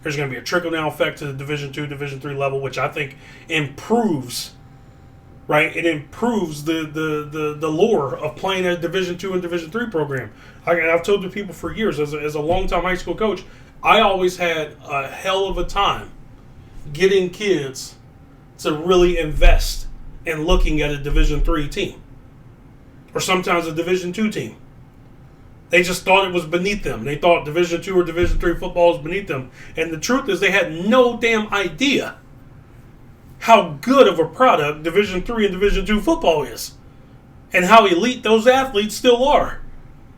There's going to be a trickle-down effect to the Division II, Division III level, which I think improves, right? It improves the lure of playing a Division II and Division III program. I've told the people for years, as a long-time high school coach, I always had a hell of a time getting kids to really invest in looking at a Division III team. Or sometimes a Division II team. They just thought it was beneath them. They thought Division II or Division III football was beneath them. And the truth is they had no damn idea how good of a product Division III and Division II football is. And how elite those athletes still are.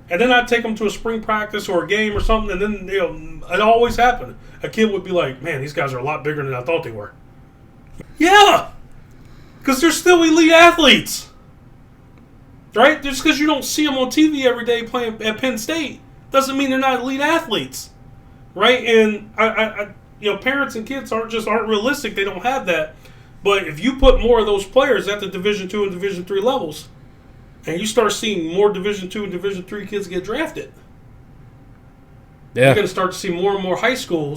And then I'd take them to a spring practice or a game or something, and then it always happened. A kid would be like, man, these guys are a lot bigger than I thought they were. Yeah! Because they're still elite athletes. Right? Just because you don't see them on TV every day playing at Penn State doesn't mean they're not elite athletes. Right? And parents and kids aren't realistic. They don't have that. But if you put more of those players at the Division II and Division III levels, and you start seeing more Division II and Division III kids get drafted, you're going to start to see more and more high school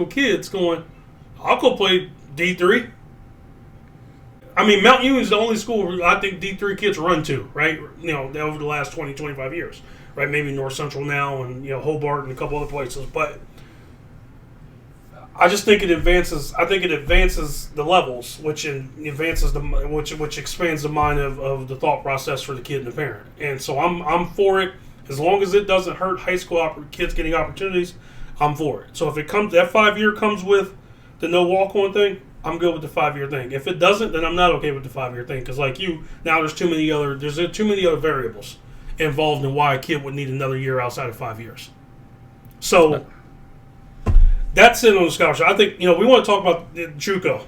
kids going, I'll go play D3. I mean, Mount Union's the only school I think D3 kids run to, right? Over the last 20, 25 years, right? Maybe North Central now and, Hobart and a couple other places. But I just think it advances. I think it advances the levels, which advances which expands the mind of the thought process for the kid and the parent. And so I'm for it as long as it doesn't hurt high school kids getting opportunities. I'm for it. So if it comes, that 5-year comes with the no walk-on thing, I'm good with the 5-year thing. If it doesn't, then I'm not okay with the 5-year thing. Because like you, now there's too many other variables involved in why a kid would need another year outside of 5 years. So that's it on the scholarship. I think we want to talk about JUCO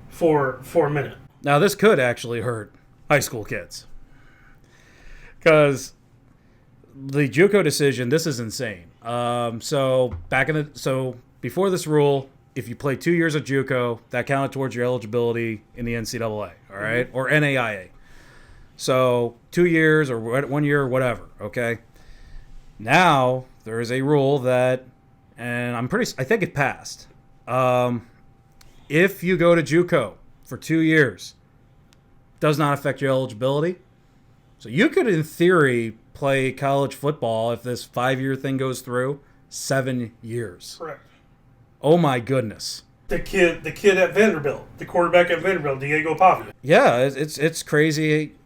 for a minute.
Now this could actually hurt high school kids because the JUCO decision. This is insane. So before this rule, if you play 2 years of JUCO, that counted towards your eligibility in the NCAA, all right? Mm-hmm. Or NAIA. So 2 years or 1 year or whatever, okay? Now there is a rule that, and I think it passed. If you go to JUCO for 2 years, does not affect your eligibility. So you could, in theory, play college football if this 5-year thing goes through 7 years.
Correct.
Oh my goodness!
The kid at Vanderbilt, the quarterback at Vanderbilt, Diego Pavia.
Yeah, it's crazy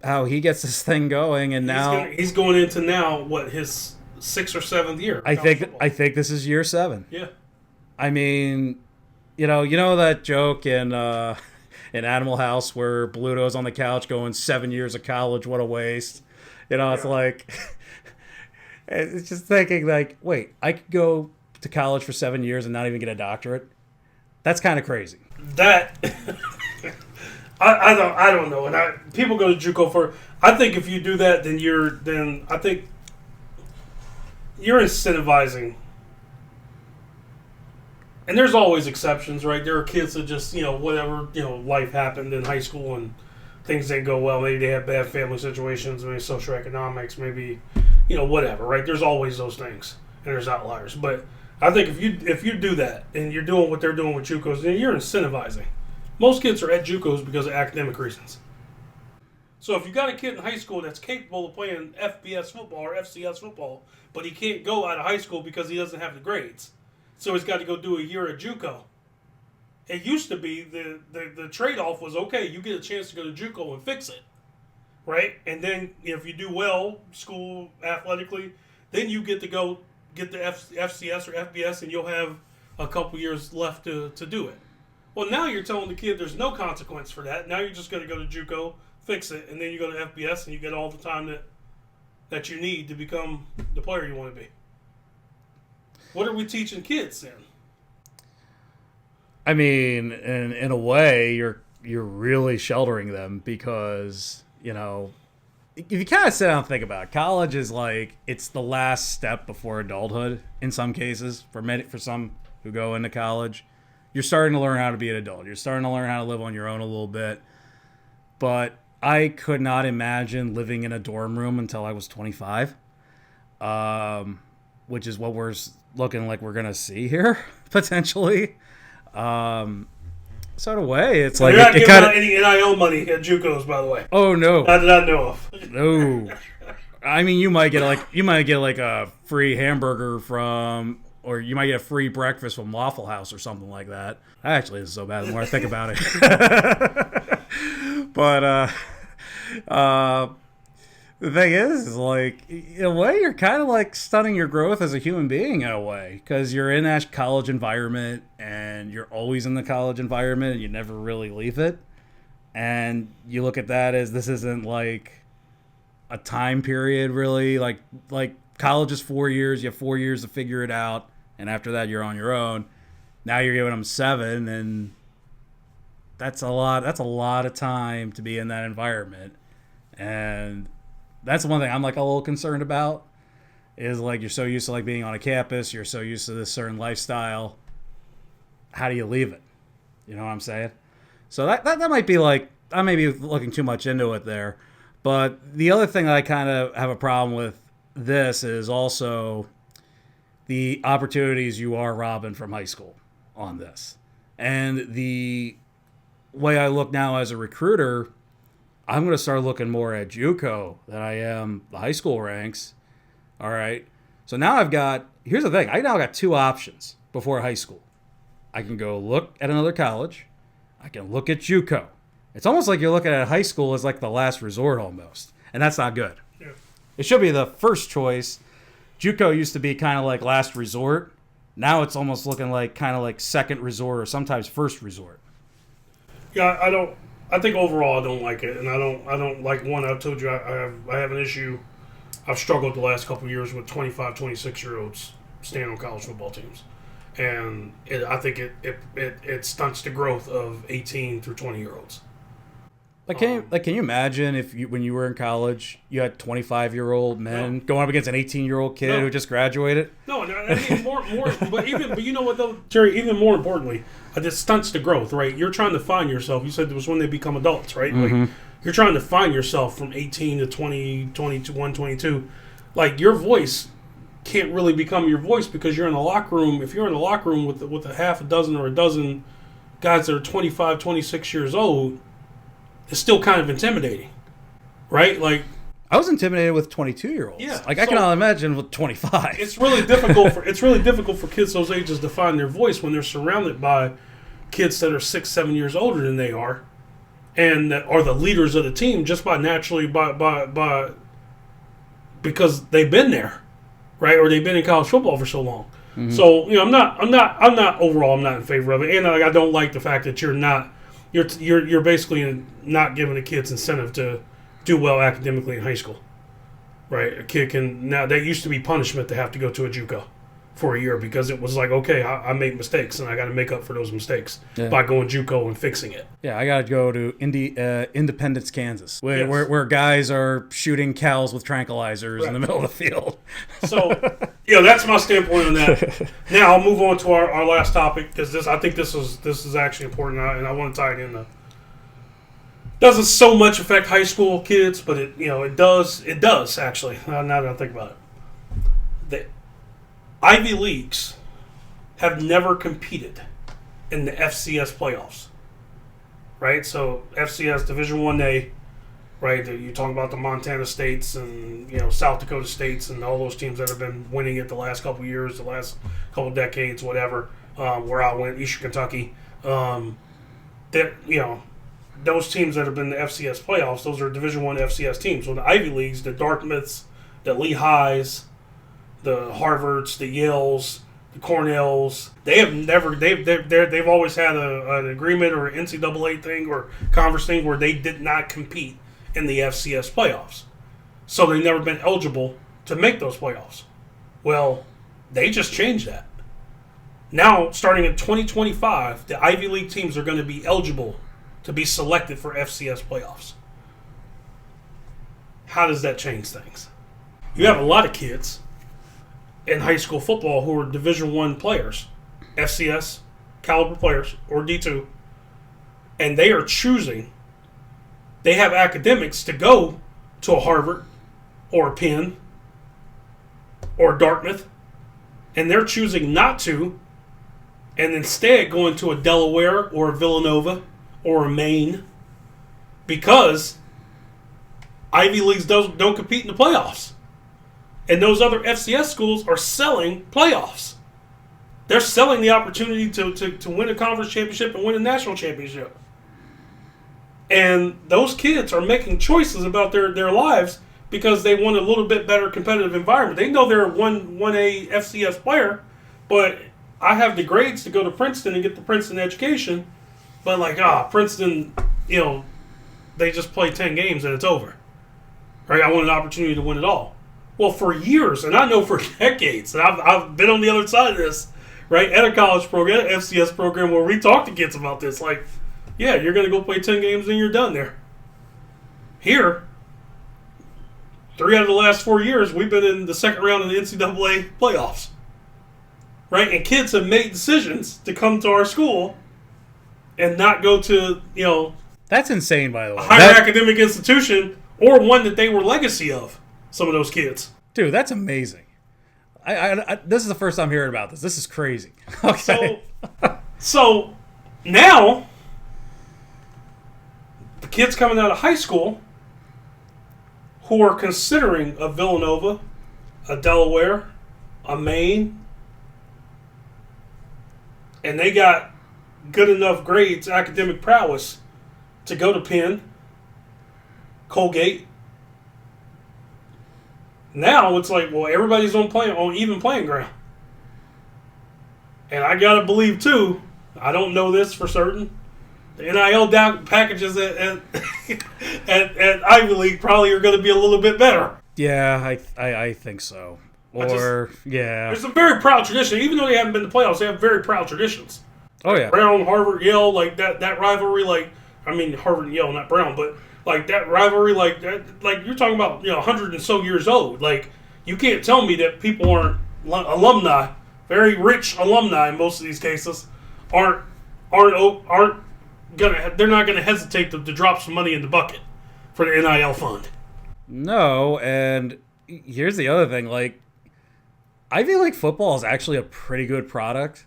how he gets this thing going, and now
he's going into his 6th or 7th year.
I think this is year 7.
Yeah.
I mean, you know that joke in Animal House where Bluto's on the couch going 7 years of college, what a waste. It's like it's just thinking like, wait, I could go to college for 7 years and not even get a doctorate. That's kind of crazy.
That I don't know. And people go to JUCO for. I think if you do that, then I think you're incentivizing. And there's always exceptions, right? There are kids that just whatever life happened in high school and things didn't go well. Maybe they had bad family situations, maybe socioeconomics, maybe whatever, right? There's always those things, and there's outliers, but. I think if you do that and you're doing what they're doing with JUCOs, then you're incentivizing. Most kids are at JUCOs because of academic reasons. So if you got a kid in high school that's capable of playing FBS football or FCS football, but he can't go out of high school because he doesn't have the grades, so he's got to go do a year at JUCO. It used to be the trade-off was, okay, you get a chance to go to JUCO and fix it, right? And then if you do well, school athletically, then you get to go get the FCS or FBS, and you'll have a couple years left to do it. Well, now you're telling the kid there's no consequence for that. Now you're just going to go to JUCO, fix it, and then you go to FBS, and you get all the time that you need to become the player you want to be. What are we teaching kids then?
I mean, in a way, you're really sheltering them because, you know, if you kind of sit down and think about it, college is like it's the last step before adulthood in some cases. For some who go into college, you're starting to learn how to be an adult. You're starting to learn how to live on your own a little bit. But I could not imagine living in a dorm room until I was 25, which is what we're looking like we're gonna see here potentially. So in a way, it's like
you're not
it
giving
kind
out any NIL money at JUCOs, by the way.
Oh no!
Not that I know of.
No, I mean you might get like a free hamburger from, or you might get a free breakfast from Waffle House or something like that. Actually, this is so bad the more I think about it. But the thing is like in a way you're kind of like stunning your growth as a human being in a way because you're in that college environment and you're always in the college environment and you never really leave it. And you look at that as this isn't like a time period really like college is 4 years. You have 4 years to figure it out. And after that, you're on your own. Now you're giving them 7 and that's a lot of time to be in that environment. And that's one thing I'm like a little concerned about is like you're so used to like being on a campus, you're so used to this certain lifestyle. How do you leave it? You know what I'm saying? So that might be like I may be looking too much into it there. But the other thing that I kind of have a problem with this is also the opportunities you are robbing from high school on this. And the way I look now as a recruiter, I'm going to start looking more at JUCO than I am the high school ranks. All right. So now here's the thing. I now got 2 options before high school. I can go look at another college. I can look at JUCO. It's almost like you're looking at high school as like the last resort almost. And that's not good.
Yeah.
It should be the first choice. JUCO used to be kind of like last resort. Now it's almost looking like kind of like second resort or sometimes first resort.
Yeah, I think overall I don't like it, and I don't like one. I told you I have an issue. I've struggled the last couple of years with 25, 26-year-olds staying on college football teams, and I think it stunts the growth of 18 through 20-year-olds.
Can you imagine if when you were in college, you had 25-year-old men going up against an 18-year-old kid who just graduated?
No, I mean more, but you know what though, Jerry? Even more importantly, it stunts the growth, right? You're trying to find yourself. You said it was when they become adults, right?
Mm-hmm.
Like you're trying to find yourself from 18 to 20, 21, 22. Like your voice can't really become your voice because you're in a locker room. If you're in a locker room with a half a dozen or a dozen guys that are 25, 26 years old, it's still kind of intimidating, right? Like
I was intimidated with 22-year-olds.
Yeah,
I cannot imagine with 25.
It's really difficult for kids those ages to find their voice when they're surrounded by kids that are 6, 7 years older than they are, and that are the leaders of the team just by because they've been there, right? Or they've been in college football for so long. Mm-hmm. So I'm not overall I'm not in favor of it, and I don't like the fact that you're basically not giving the kids incentive to do well academically in high school, right? A kid can now that used to be punishment to have to go to a JUCO for a year because it was like, okay, I made mistakes and I got to make up for those mistakes by going JUCO and fixing it.
Yeah, I got to go to Independence, Kansas, where guys are shooting cows with tranquilizers in the middle of the field.
So, that's my standpoint on that. Now I'll move on to our last topic because I think this is actually important and I want to tie it in. Doesn't so much affect high school kids, but it does actually. Now that I think about it, the Ivy Leagues have never competed in the FCS playoffs, right? So FCS Division 1A, right? You talk about the Montana States and South Dakota States and all those teams that have been winning it the last couple of years, the last couple of decades, whatever. Where I went, Eastern Kentucky, those teams that have been in the FCS playoffs, those are Division I FCS teams. So the Ivy Leagues, the Dartmouths, the Lehighs, the Harvards, the Yales, the Cornells, they've always had an agreement or an NCAA thing or conference thing where they did not compete in the FCS playoffs. So they've never been eligible to make those playoffs. Well, they just changed that. Now, starting in 2025, the Ivy League teams are going to be eligible to be selected for FCS playoffs. How does that change things? You have a lot of kids in high school football who are Division I players, FCS caliber players, or D2, and they are choosing, they have academics to go to a Harvard or a Penn or Dartmouth, and they're choosing not to, and instead going to a Delaware or a Villanova or a Maine, because Ivy Leagues don't compete in the playoffs. And those other FCS schools are selling playoffs. They're selling the opportunity to win a conference championship and win a national championship. And those kids are making choices about their lives because they want a little bit better competitive environment. They know they're a 1A FCS player, but I have the grades to go to Princeton and get the Princeton education. But Princeton, they just play 10 games and it's over. Right? I want an opportunity to win it all. Well, for years, and I know for decades, and I've been on the other side of this, right, at a college program, at an FCS program, where we talk to kids about this. Like, yeah, you're going to go play 10 games and you're done there. Here, 3 out of the last 4 years, we've been in the second round of the NCAA playoffs. Right? And kids have made decisions to come to our school and not go to,
That's insane, by the way.
a higher academic institution or one that they were legacy of, some of those kids.
Dude, that's amazing. I this is the first time hearing about this. This is crazy. Okay.
So now, the kids coming out of high school who are considering a Villanova, a Delaware, a Maine, and they got good enough grades, academic prowess, to go to Penn, Colgate. Now it's like, well, everybody's on even playing ground. And I gotta believe too, I don't know this for certain, the NIL packages at Ivy League probably are going to be a little bit better.
Yeah, I think so. Yeah.
There's a very proud tradition. Even though they haven't been to playoffs, they have very proud traditions.
Oh, yeah.
Brown, Harvard, Yale, like that rivalry, Harvard and Yale, not Brown, but like that rivalry, like you're talking about, 100 and so years old. Like, you can't tell me that people aren't alumni, very rich alumni in most of these cases, they're not gonna hesitate to drop some money in the bucket for the NIL fund. No,
and here's the other thing, like, Ivy League football is actually a pretty good product,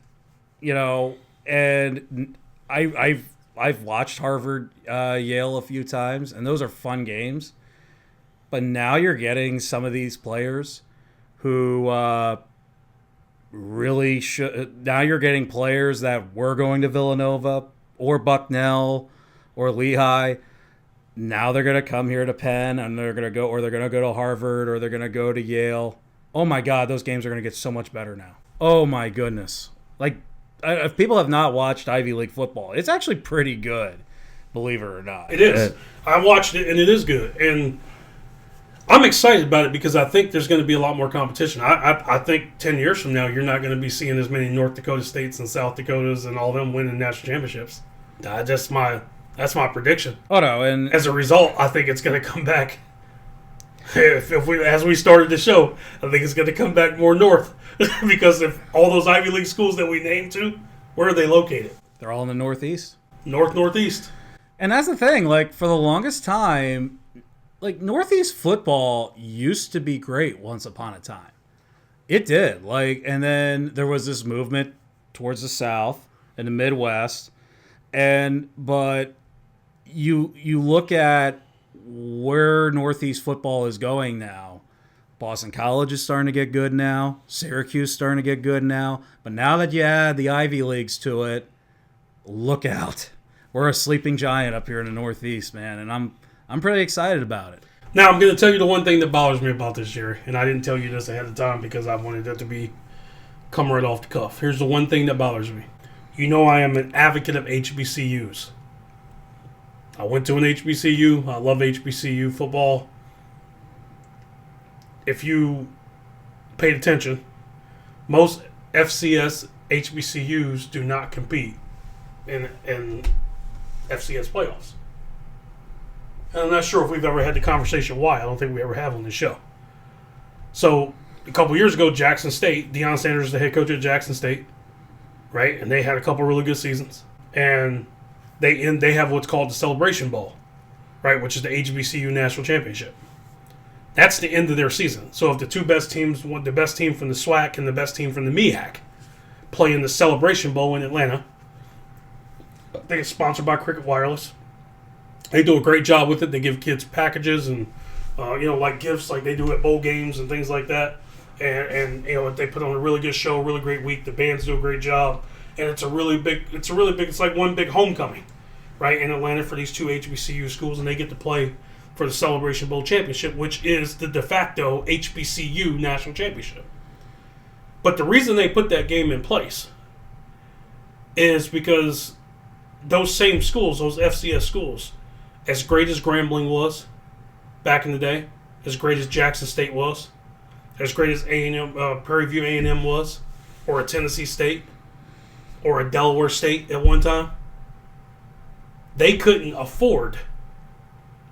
and I've watched Harvard, Yale a few times, and those are fun games. But now you're getting some of these players who really should. Now you're getting players that were going to Villanova or Bucknell or Lehigh. Now they're going to come here to Penn, and they're going to go to Harvard, or they're going to go to Yale. Oh my God, those games are going to get so much better now. Oh my goodness. Like, if people have not watched Ivy League football, it's actually pretty good, believe it or not.
It is. I watched it, and it is good. And I'm excited about it because I think there's going to be a lot more competition. I think 10 years from now, you're not going to be seeing as many North Dakota States and South Dakotas and all them winning national championships. That's my prediction.
Oh, no. And
as a result, I think it's going to come back. As we started the show, I think it's going to come back more north because if all those Ivy League schools that we named to, where are they located?
They're all in the Northeast.
Northeast.
And that's the thing. Like, for the longest time, like, Northeast football used to be great once upon a time. It did. Like, and then there was this movement towards the South and the Midwest. But you look at where Northeast football is going now. Boston College is starting to get good now. Syracuse is starting to get good now. But now that you add the Ivy Leagues to it, look out. We're a sleeping giant up here in the Northeast, man, and I'm pretty excited about it.
Now, I'm going to tell you the one thing that bothers me about this, Jerry, and I didn't tell you this ahead of time because I wanted it to come right off the cuff. Here's the one thing that bothers me. You know I am an advocate of HBCUs. I went to an HBCU. I love HBCU football. If you paid attention, most FCS HBCUs do not compete in FCS playoffs. And I'm not sure if we've ever had the conversation why. I don't think we ever have on this show. So a couple years ago, Jackson State, Deion Sanders is the head coach at Jackson State, right? And they had a couple really good seasons. And they have what's called the Celebration Bowl, right, which is the HBCU National Championship. That's the end of their season. So if the two best teams, the best team from the SWAC and the best team from the MEAC, play in the Celebration Bowl in Atlanta, I think it's sponsored by Cricket Wireless. They do a great job with it. They give kids packages and like gifts, like they do at bowl games and things like that. And they put on a really good show, really great week. The bands do a great job, and it's like one big homecoming, right, in Atlanta for these two HBCU schools, and they get to play for the Celebration Bowl championship, which is the de facto HBCU national championship. But the reason they put that game in place is because those same schools, those FCS schools, as great as Grambling was back in the day, as great as Jackson State was, as great as A&M, Prairie View A&M was, or a Tennessee State, or a Delaware State at one time, they couldn't afford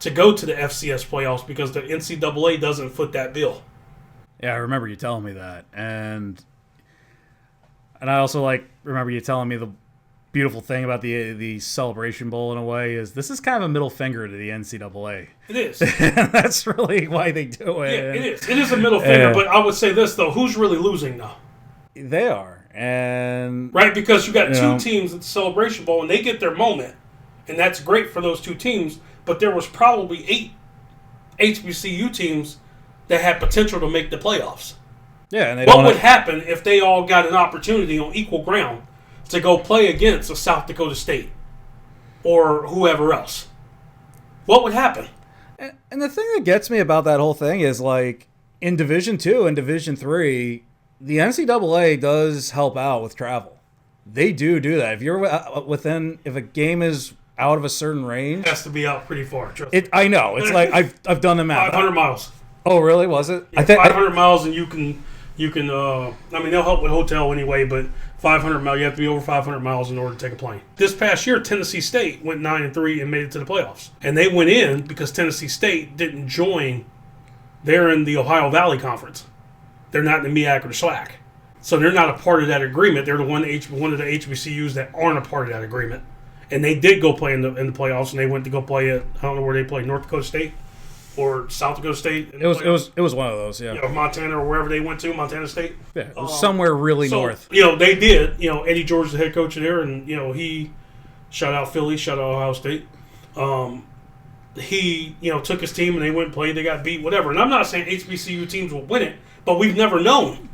to go to the FCS playoffs because the NCAA doesn't foot that bill.
Yeah, I remember you telling me that. And I also remember you telling me the beautiful thing about the Celebration Bowl in a way is this is kind of a middle finger to the NCAA.
It is.
That's really why they do it.
Yeah, it is. It is a middle finger, but I would say this, though. Who's really losing, though?
They are. And
right, because you got two teams at the Celebration Bowl, and they get their moment, and that's great for those two teams, but there was probably 8 HBCU teams that had potential to make the playoffs.
Yeah, and
what would happen if they all got an opportunity on equal ground to go play against a South Dakota State or whoever else? What would happen?
And the thing that gets me about that whole thing is, in Division II and Division III, the NCAA does help out with travel. They do that. If you're if a game is out of a certain range,
it has to be out pretty far.
I know. It's like I've done the math.
500 miles.
Oh, really? Was it?
Yeah, 500 miles, and you can. They'll help with hotel anyway, but 500 miles, you have to be over 500 miles in order to take a plane. This past year, Tennessee State went 9-3 and made it to the playoffs, and they went in because Tennessee State didn't join. They're in the Ohio Valley Conference. They're not in the MEAC or the SWAC, so they're not a part of that agreement. They're one of the HBCUs that aren't a part of that agreement, and they did go play in the playoffs, and they went to go play at, I don't know where they played, North Dakota State or South Dakota State.
It was one of those, yeah.
Montana or wherever they went to, Montana State.
Yeah, it was somewhere really north.
They did. Eddie George is the head coach there, and he shout out Philly, shout out Ohio State. He took his team and they went and played. They got beat, whatever. And I'm not saying HBCU teams will win it, but we've never known.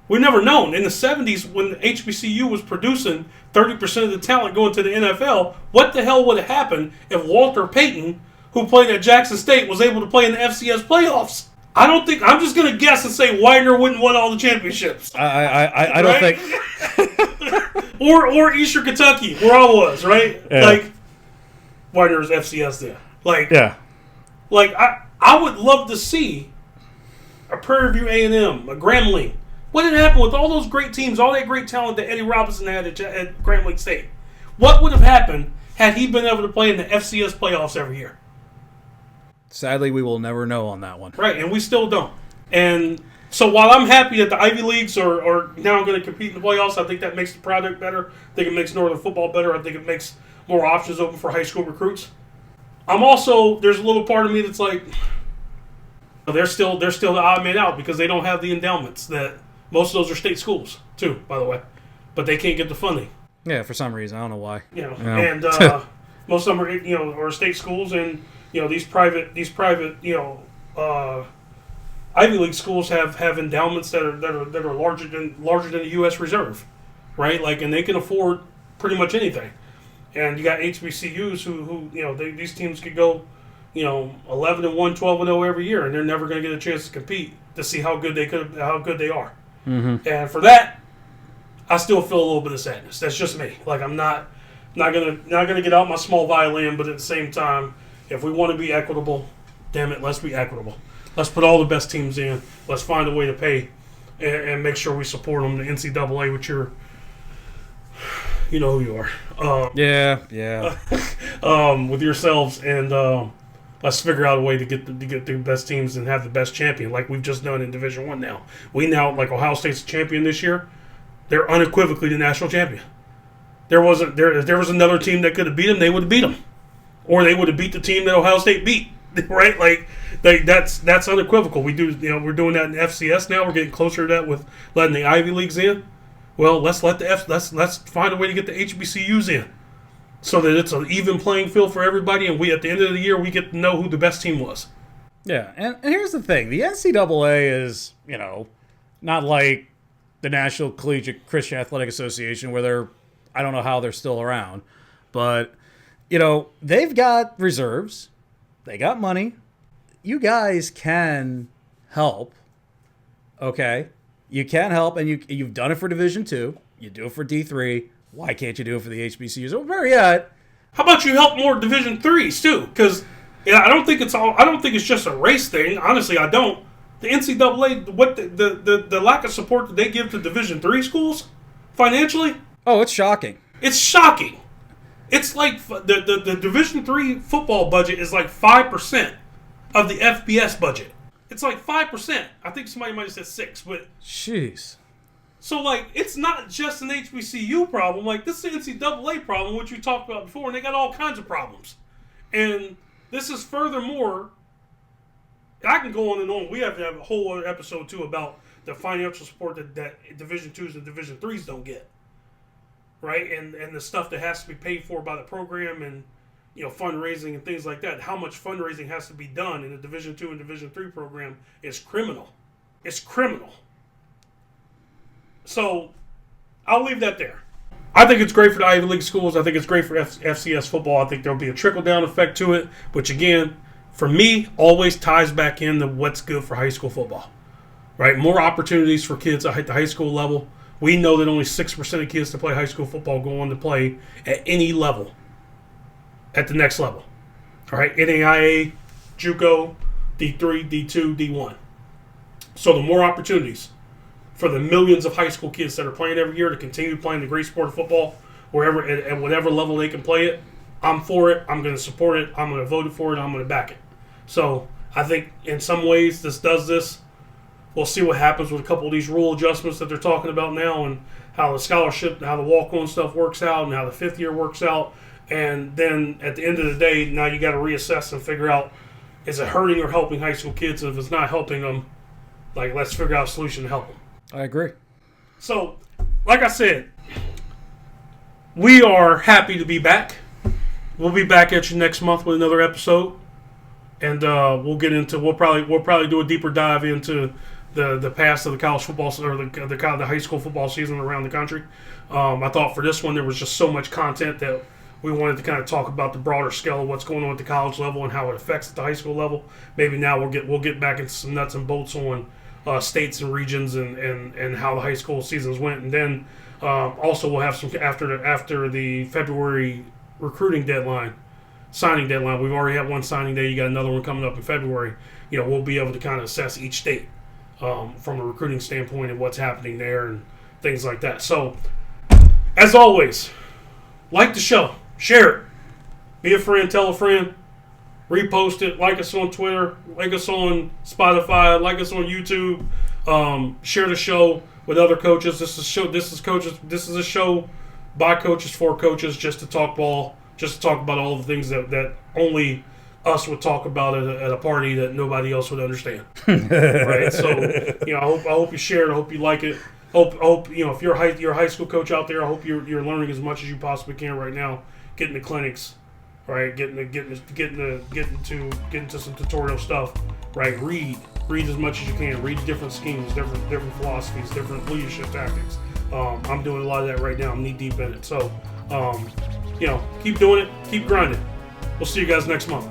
We've never known. In the 70s, when HBCU was producing 30% of the talent going to the NFL, what the hell would have happened if Walter Payton, who played at Jackson State, was able to play in the FCS playoffs? I'm just going to guess and say Widener wouldn't win all the championships.
I don't think.
or Eastern Kentucky, where I was, right?
Yeah.
Widener's FCS there.
Yeah.
I would love to see a Prairie View A&M, a Grambling. What had happened with all those great teams, all that great talent that Eddie Robinson had at Grambling State? What would have happened had he been able to play in the FCS playoffs every year?
Sadly, we will never know on that one.
Right, and we still don't. And so while I'm happy that the Ivy Leagues are now going to compete in the playoffs, I think that makes the product better. I think it makes Northern football better. I think it makes more options open for high school recruits. There's a little part of me that's like, they're still the odd man out because they don't have the endowments that most of those are state schools too, by the way, but they can't get the funding.
Yeah, for some reason, I don't know why.
And most of them are state schools, and these private Ivy League schools have endowments that are larger than the U.S. Reserve, right? And they can afford pretty much anything. And you got HBCUs who these teams could go 11-1, 12-0 every year, and they're never going to get a chance to compete to see how good they are.
Mm-hmm.
And for that, I still feel a little bit of sadness. That's just me. I'm not gonna get out my small violin, but at the same time, if we want to be equitable, damn it, let's be equitable. Let's put all the best teams in. Let's find a way to pay and make sure we support them. The NCAA, with your, you know who you are.
Yeah.
With yourselves, and let's figure out a way to get the best teams and have the best champion, like we've just done in Division I. Now like Ohio State's champion this year. They're unequivocally the national champion. If there was another team that could have beat them, they would have beat them, or they would have beat the team that Ohio State beat. Right? Like that's unequivocal. We're doing that in FCS now. We're getting closer to that with letting the Ivy Leagues in. Well, let's find a way to get the HBCUs in, so that it's an even playing field for everybody, and we at the end of the year we get to know who the best team was.
Yeah, and here's the thing: the NCAA is, not like the National Collegiate Christian Athletic Association, where I don't know how they're still around, but they've got reserves, they got money. You guys can help, okay? You can help, and you've done it for Division II. You do it for D3. Why can't you do it for the HBCUs? Well, where yet?
How about you help more Division IIIs too? Because I don't think it's just a race thing. Honestly, I don't. The NCAA, what the lack of support that they give to Division III schools financially.
Oh, it's shocking.
It's shocking. It's like the Division III football budget is like 5% of the FBS budget. It's like 5%. I think somebody might have said 6, but
jeez.
So like it's not just an HBCU problem. Like this is an NCAA problem, which we talked about before, and they got all kinds of problems. And this is furthermore. I can go on and on. We have to have a whole other episode too about the financial support that Division IIs and Division IIIs don't get, right? And the stuff that has to be paid for by the program, and fundraising and things like that. How much fundraising has to be done in the Division II and Division III program is criminal. It's criminal. So I'll leave that there. I think it's great for the Ivy League schools. I think it's great for FCS football. I think there'll be a trickle-down effect to it, which again, for me, always ties back into what's good for high school football, right? More opportunities for kids at the high school level. We know that only 6% of kids that play high school football go on to play at any level, at the next level, all right? NAIA, JUCO, D3, D2, D1. So the more opportunities for the millions of high school kids that are playing every year to continue playing the great sport of football, wherever at whatever level they can play it, I'm for it. I'm going to support it. I'm going to vote for it. I'm going to back it. So I think in some ways this does this. We'll see what happens with a couple of these rule adjustments that they're talking about now, and how the scholarship, how the walk-on stuff works out, and how the fifth year works out. And then at the end of the day, now you got to reassess and figure out, is it hurting or helping high school kids? And if it's not helping them, like, let's figure out a solution to help them.
I agree.
So, like I said, we are happy to be back. We'll be back at you next month with another episode, and we'll probably do a deeper dive into the past of the college football or the high school football season around the country. I thought for this one there was just so much content that we wanted to kind of talk about the broader scale of what's going on at the college level and how it affects at the high school level. Maybe now we'll get back into some nuts and bolts on states and regions and how the high school seasons went, and then also we'll have some after the February recruiting signing deadline. We've already had one signing day. You got another one coming up in February. We'll be able to kind of assess each state from a recruiting standpoint and what's happening there and things like that. So, as always, like the show, share it, be a friend, tell a friend, repost it, like us on Twitter, like us on Spotify, like us on YouTube. Share the show with other coaches. This is a show by coaches for coaches, just to talk ball, just to talk about all the things that only us would talk about at a party that nobody else would understand. Right? So, I hope you share it. I hope you like it. Hope if you're a high school coach out there, I hope you're learning as much as you possibly can right now. Getting to clinics, right? Getting to some tutorial stuff, right? Read as much as you can. Read different schemes, different philosophies, different leadership tactics. I'm doing a lot of that right now. I'm knee deep in it. So, keep doing it. Keep grinding. We'll see you guys next month.